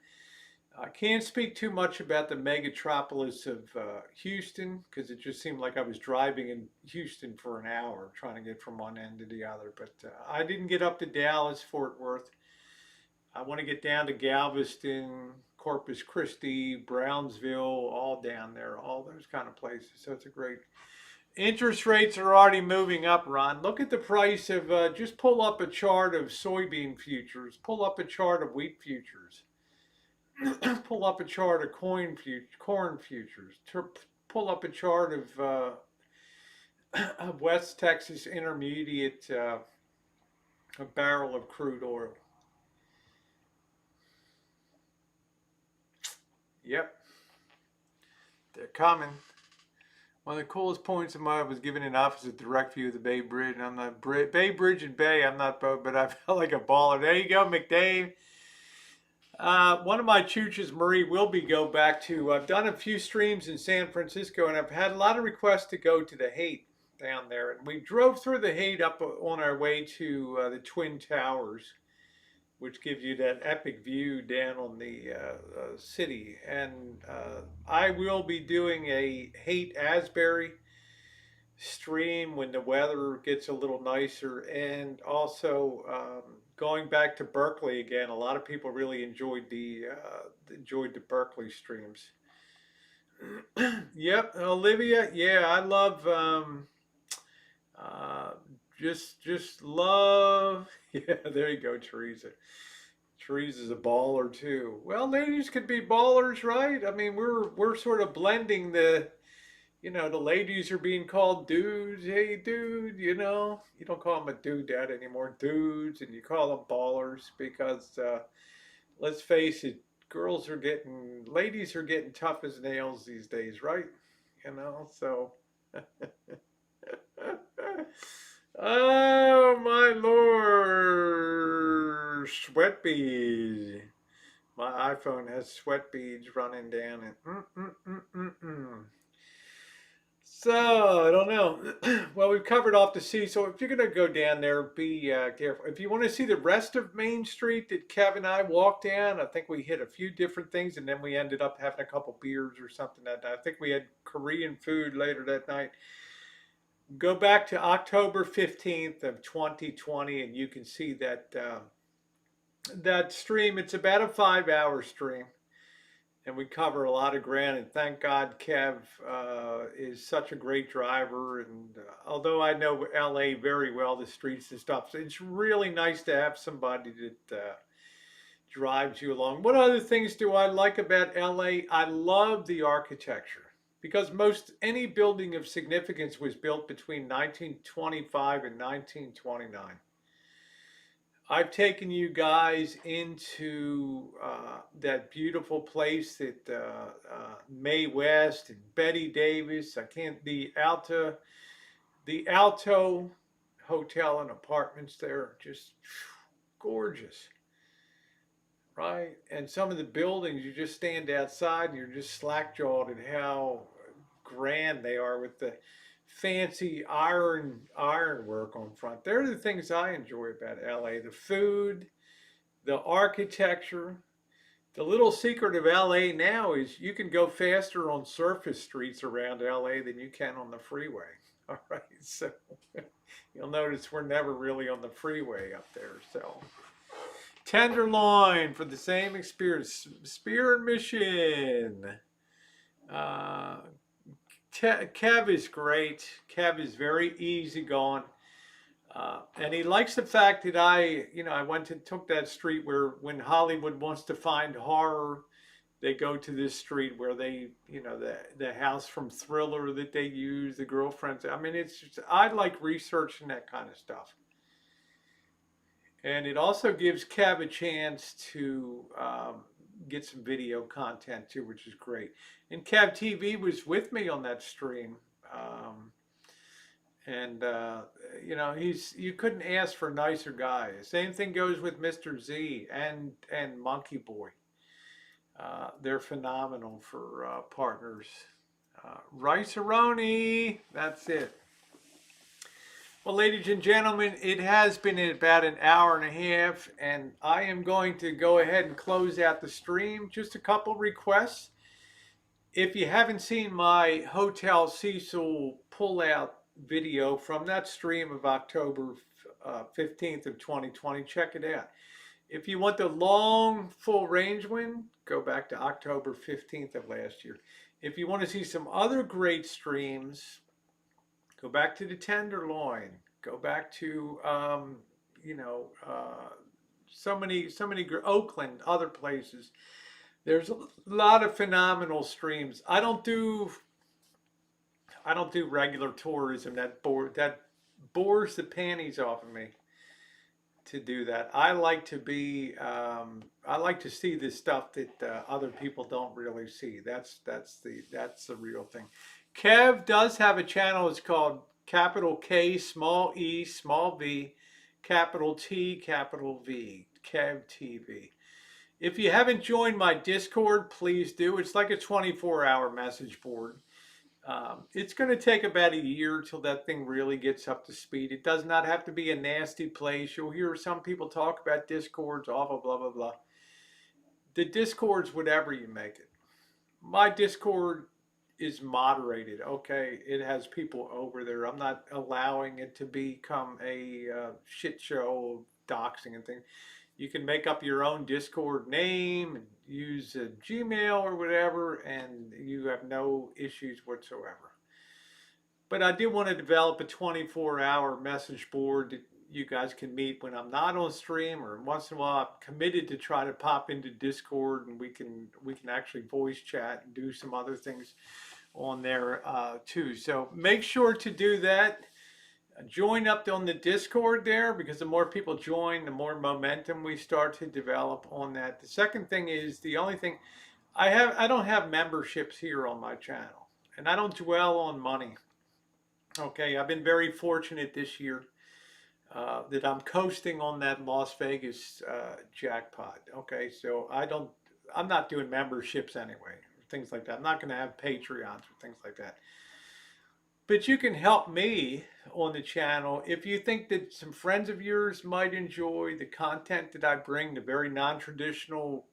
I can't speak too much about the megatropolis of Houston because it just seemed like I was driving in Houston for an hour trying to get from one end to the other. But I didn't get up to Dallas, Fort Worth. I want to get down to Galveston, Corpus Christi, Brownsville, all down there, all those kind of places. So it's a great. Interest rates are already moving up, Ron. Look at the price of, just pull up a chart of soybean futures, pull up a chart of wheat futures. Pull up a chart of corn futures. Pull up a chart of West Texas Intermediate, a barrel of crude oil. Yep, they're coming. One of the coolest points of mine was given an office a direct view of the Bay Bridge. And I'm not Bay Bridge and Bay. I'm not both, but I felt like a baller. There you go, McDave. One of my chooches, Marie Wilby, go back to. I've done a few streams in San Francisco, and I've had a lot of requests to go to the Haight down there. And we drove through the Haight up on our way to the Twin Towers, which gives you that epic view down on the city. And I will be doing a Haight Asbury stream when the weather gets a little nicer, and also going back to Berkeley again. A lot of people really enjoyed the Berkeley streams. Yep, Olivia. Yeah, I love uh, just love. Yeah, there you go, Teresa. Teresa's a baller too. Well, ladies could be ballers, right? I mean, we're sort of blending the ladies are being called dudes. Hey, dude, you don't call them a dude dad anymore, dudes, and you call them ballers because let's face it, ladies are getting tough as nails these days, right? So. Oh my lord, sweat beads. My iPhone has sweat beads running down it. So I don't know. Well, we've covered off the sea. So if you're going to go down there, be careful. If you want to see the rest of Main Street that Kev and I walked down, I think we hit a few different things, and then we ended up having a couple beers or something that night. I think we had Korean food later that night. Go back to October 15th of 2020, and you can see that stream. It's about a 5-hour stream, and we cover a lot of ground. And thank God Kev is such a great driver. And although I know LA very well, the streets and stuff, so it's really nice to have somebody that drives you along. What other things do I like about LA? I love the architecture because most any building of significance was built between 1925 and 1929. I've taken you guys into that beautiful place that Mae West and Betty Davis. The Alto Hotel and Apartments there, just gorgeous, right? And some of the buildings, you just stand outside and you're just slack jawed at how grand they are with the fancy ironwork on front. They're the things I enjoy about LA: the food, the architecture, The little secret of LA now is you can go faster on surface streets around LA than you can on the freeway. All right, so you'll notice we're never really on the freeway up there. So Tenderloin for the same experience. Spear Mission. Uh, Kev is great. Kev is very easygoing. And he likes the fact that I went and took that street where when Hollywood wants to find horror, they go to this street where the house from Thriller that they use, the girlfriends. I mean, I like researching that kind of stuff. And it also gives Kev a chance to get some video content too, which is great. And Kev TV was with me on that stream. Um, and you couldn't ask for a nicer guy. Same thing goes with Mr. Z and Monkey Boy. They're phenomenal for partners. Rice-A-Roni, that's it. Well, ladies and gentlemen, it has been about an hour and a half, and I am going to go ahead and close out the stream. Just a couple requests. If you haven't seen my Hotel Cecil pullout video from that stream of October 15th of 2020, check it out. If you want the long full range one, go back to October 15th of last year. If you want to see some other great streams, go back to the Tenderloin. Go back to so many Oakland, other places. There's a lot of phenomenal streams. I don't do regular tourism. That bores the panties off of me to do that. I like to see the stuff that other people don't really see. That's the real thing. Kev does have a channel. It's called capital K, small E, small V, capital T, capital V, Kev TV. If you haven't joined my Discord, please do. It's like a 24-hour message board. It's going to take about a year till that thing really gets up to speed. It does not have to be a nasty place. You'll hear some people talk about Discords, blah, blah, blah, blah, blah. The Discord's whatever you make it. My Discord is moderated, okay? It has people over there. I'm not allowing it to become a shit show of doxing and things. You can make up your own Discord name and use a Gmail or whatever, and you have no issues whatsoever. But I did want to develop a 24-hour message board that you guys can meet when I'm not on stream, or once in a while I'm committed to try to pop into Discord and we can actually voice chat and do some other things on there too. So make sure to do that. Join up on the Discord there, because the more people join, the more momentum we start to develop on that. The second thing is, the only thing I don't have memberships here on my channel, and I don't dwell on money. Okay, I've been very fortunate this year that I'm coasting on that Las Vegas jackpot. Okay, so I'm not doing memberships anyway, things like that. I'm not going to have Patreons or things like that. But you can help me on the channel if you think that some friends of yours might enjoy the content that I bring, the very non-traditional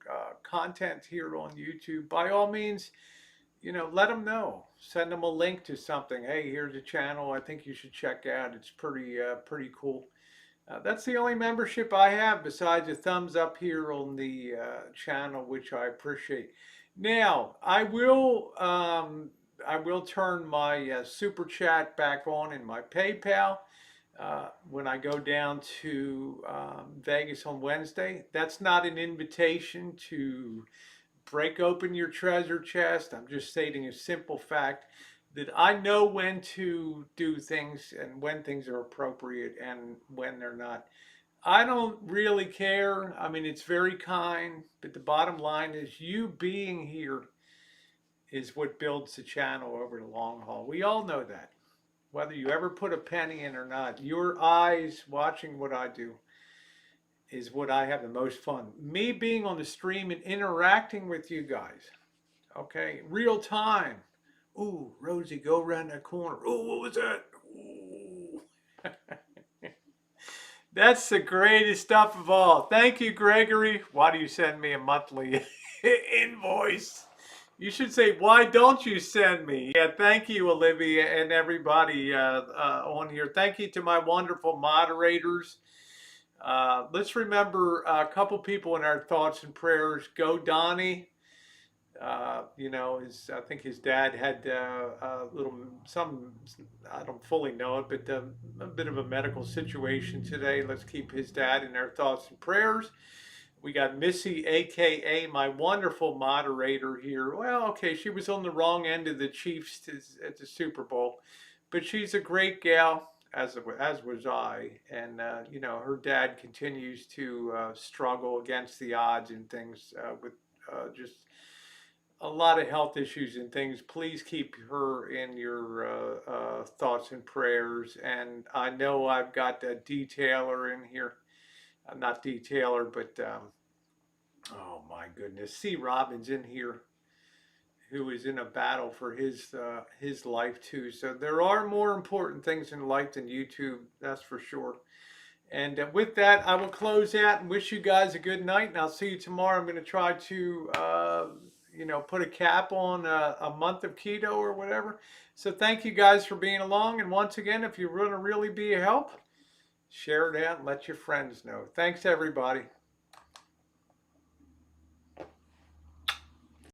content here on YouTube. By all means, let them know. Send them a link to something. Hey, here's a channel I think you should check out. It's pretty cool. That's the only membership I have besides a thumbs up here on the channel, which I appreciate. Now, I will turn my super chat back on in my PayPal when I go down to Vegas on Wednesday. That's not an invitation to break open your treasure chest. I'm just stating a simple fact that I know when to do things and when things are appropriate and when they're not. I don't really care. I mean, it's very kind, but the bottom line is you being here is what builds the channel over the long haul. We all know that. Whether you ever put a penny in or not, your eyes watching what I do is what I have the most fun. Me being on the stream and interacting with you guys. Okay, real time. Ooh, Rosie, go around that corner. Ooh, what was that? Ooh. That's the greatest stuff of all. Thank you, Gregory. Why do you send me a monthly invoice. You should say, why don't you send me? Yeah, thank you, Olivia, and everybody on here. Thank you to my wonderful moderators. Let's remember a couple people in our thoughts and prayers. Go Donnie. I think his dad had a little, some, I don't fully know it, but a bit of a medical situation today. Let's keep his dad in our thoughts and prayers. We got Missy, aka my wonderful moderator here. Well, okay, she was on the wrong end of the Chiefs at the Super Bowl, but she's a great gal, as was I. And her dad continues to struggle against the odds and things with just a lot of health issues and things. Please keep her in your thoughts and prayers. And I know I've got a detailer in here, not detailer, but oh my goodness, C. Robbins in here, who is in a battle for his life too. So there are more important things in life than YouTube, that's for sure. And with that, I will close out and wish you guys a good night. And I'll see you tomorrow. I'm going to try to, put a cap on a month of keto or whatever. So thank you guys for being along. And once again, if you want to really be a help, share it out and let your friends know. Thanks, everybody.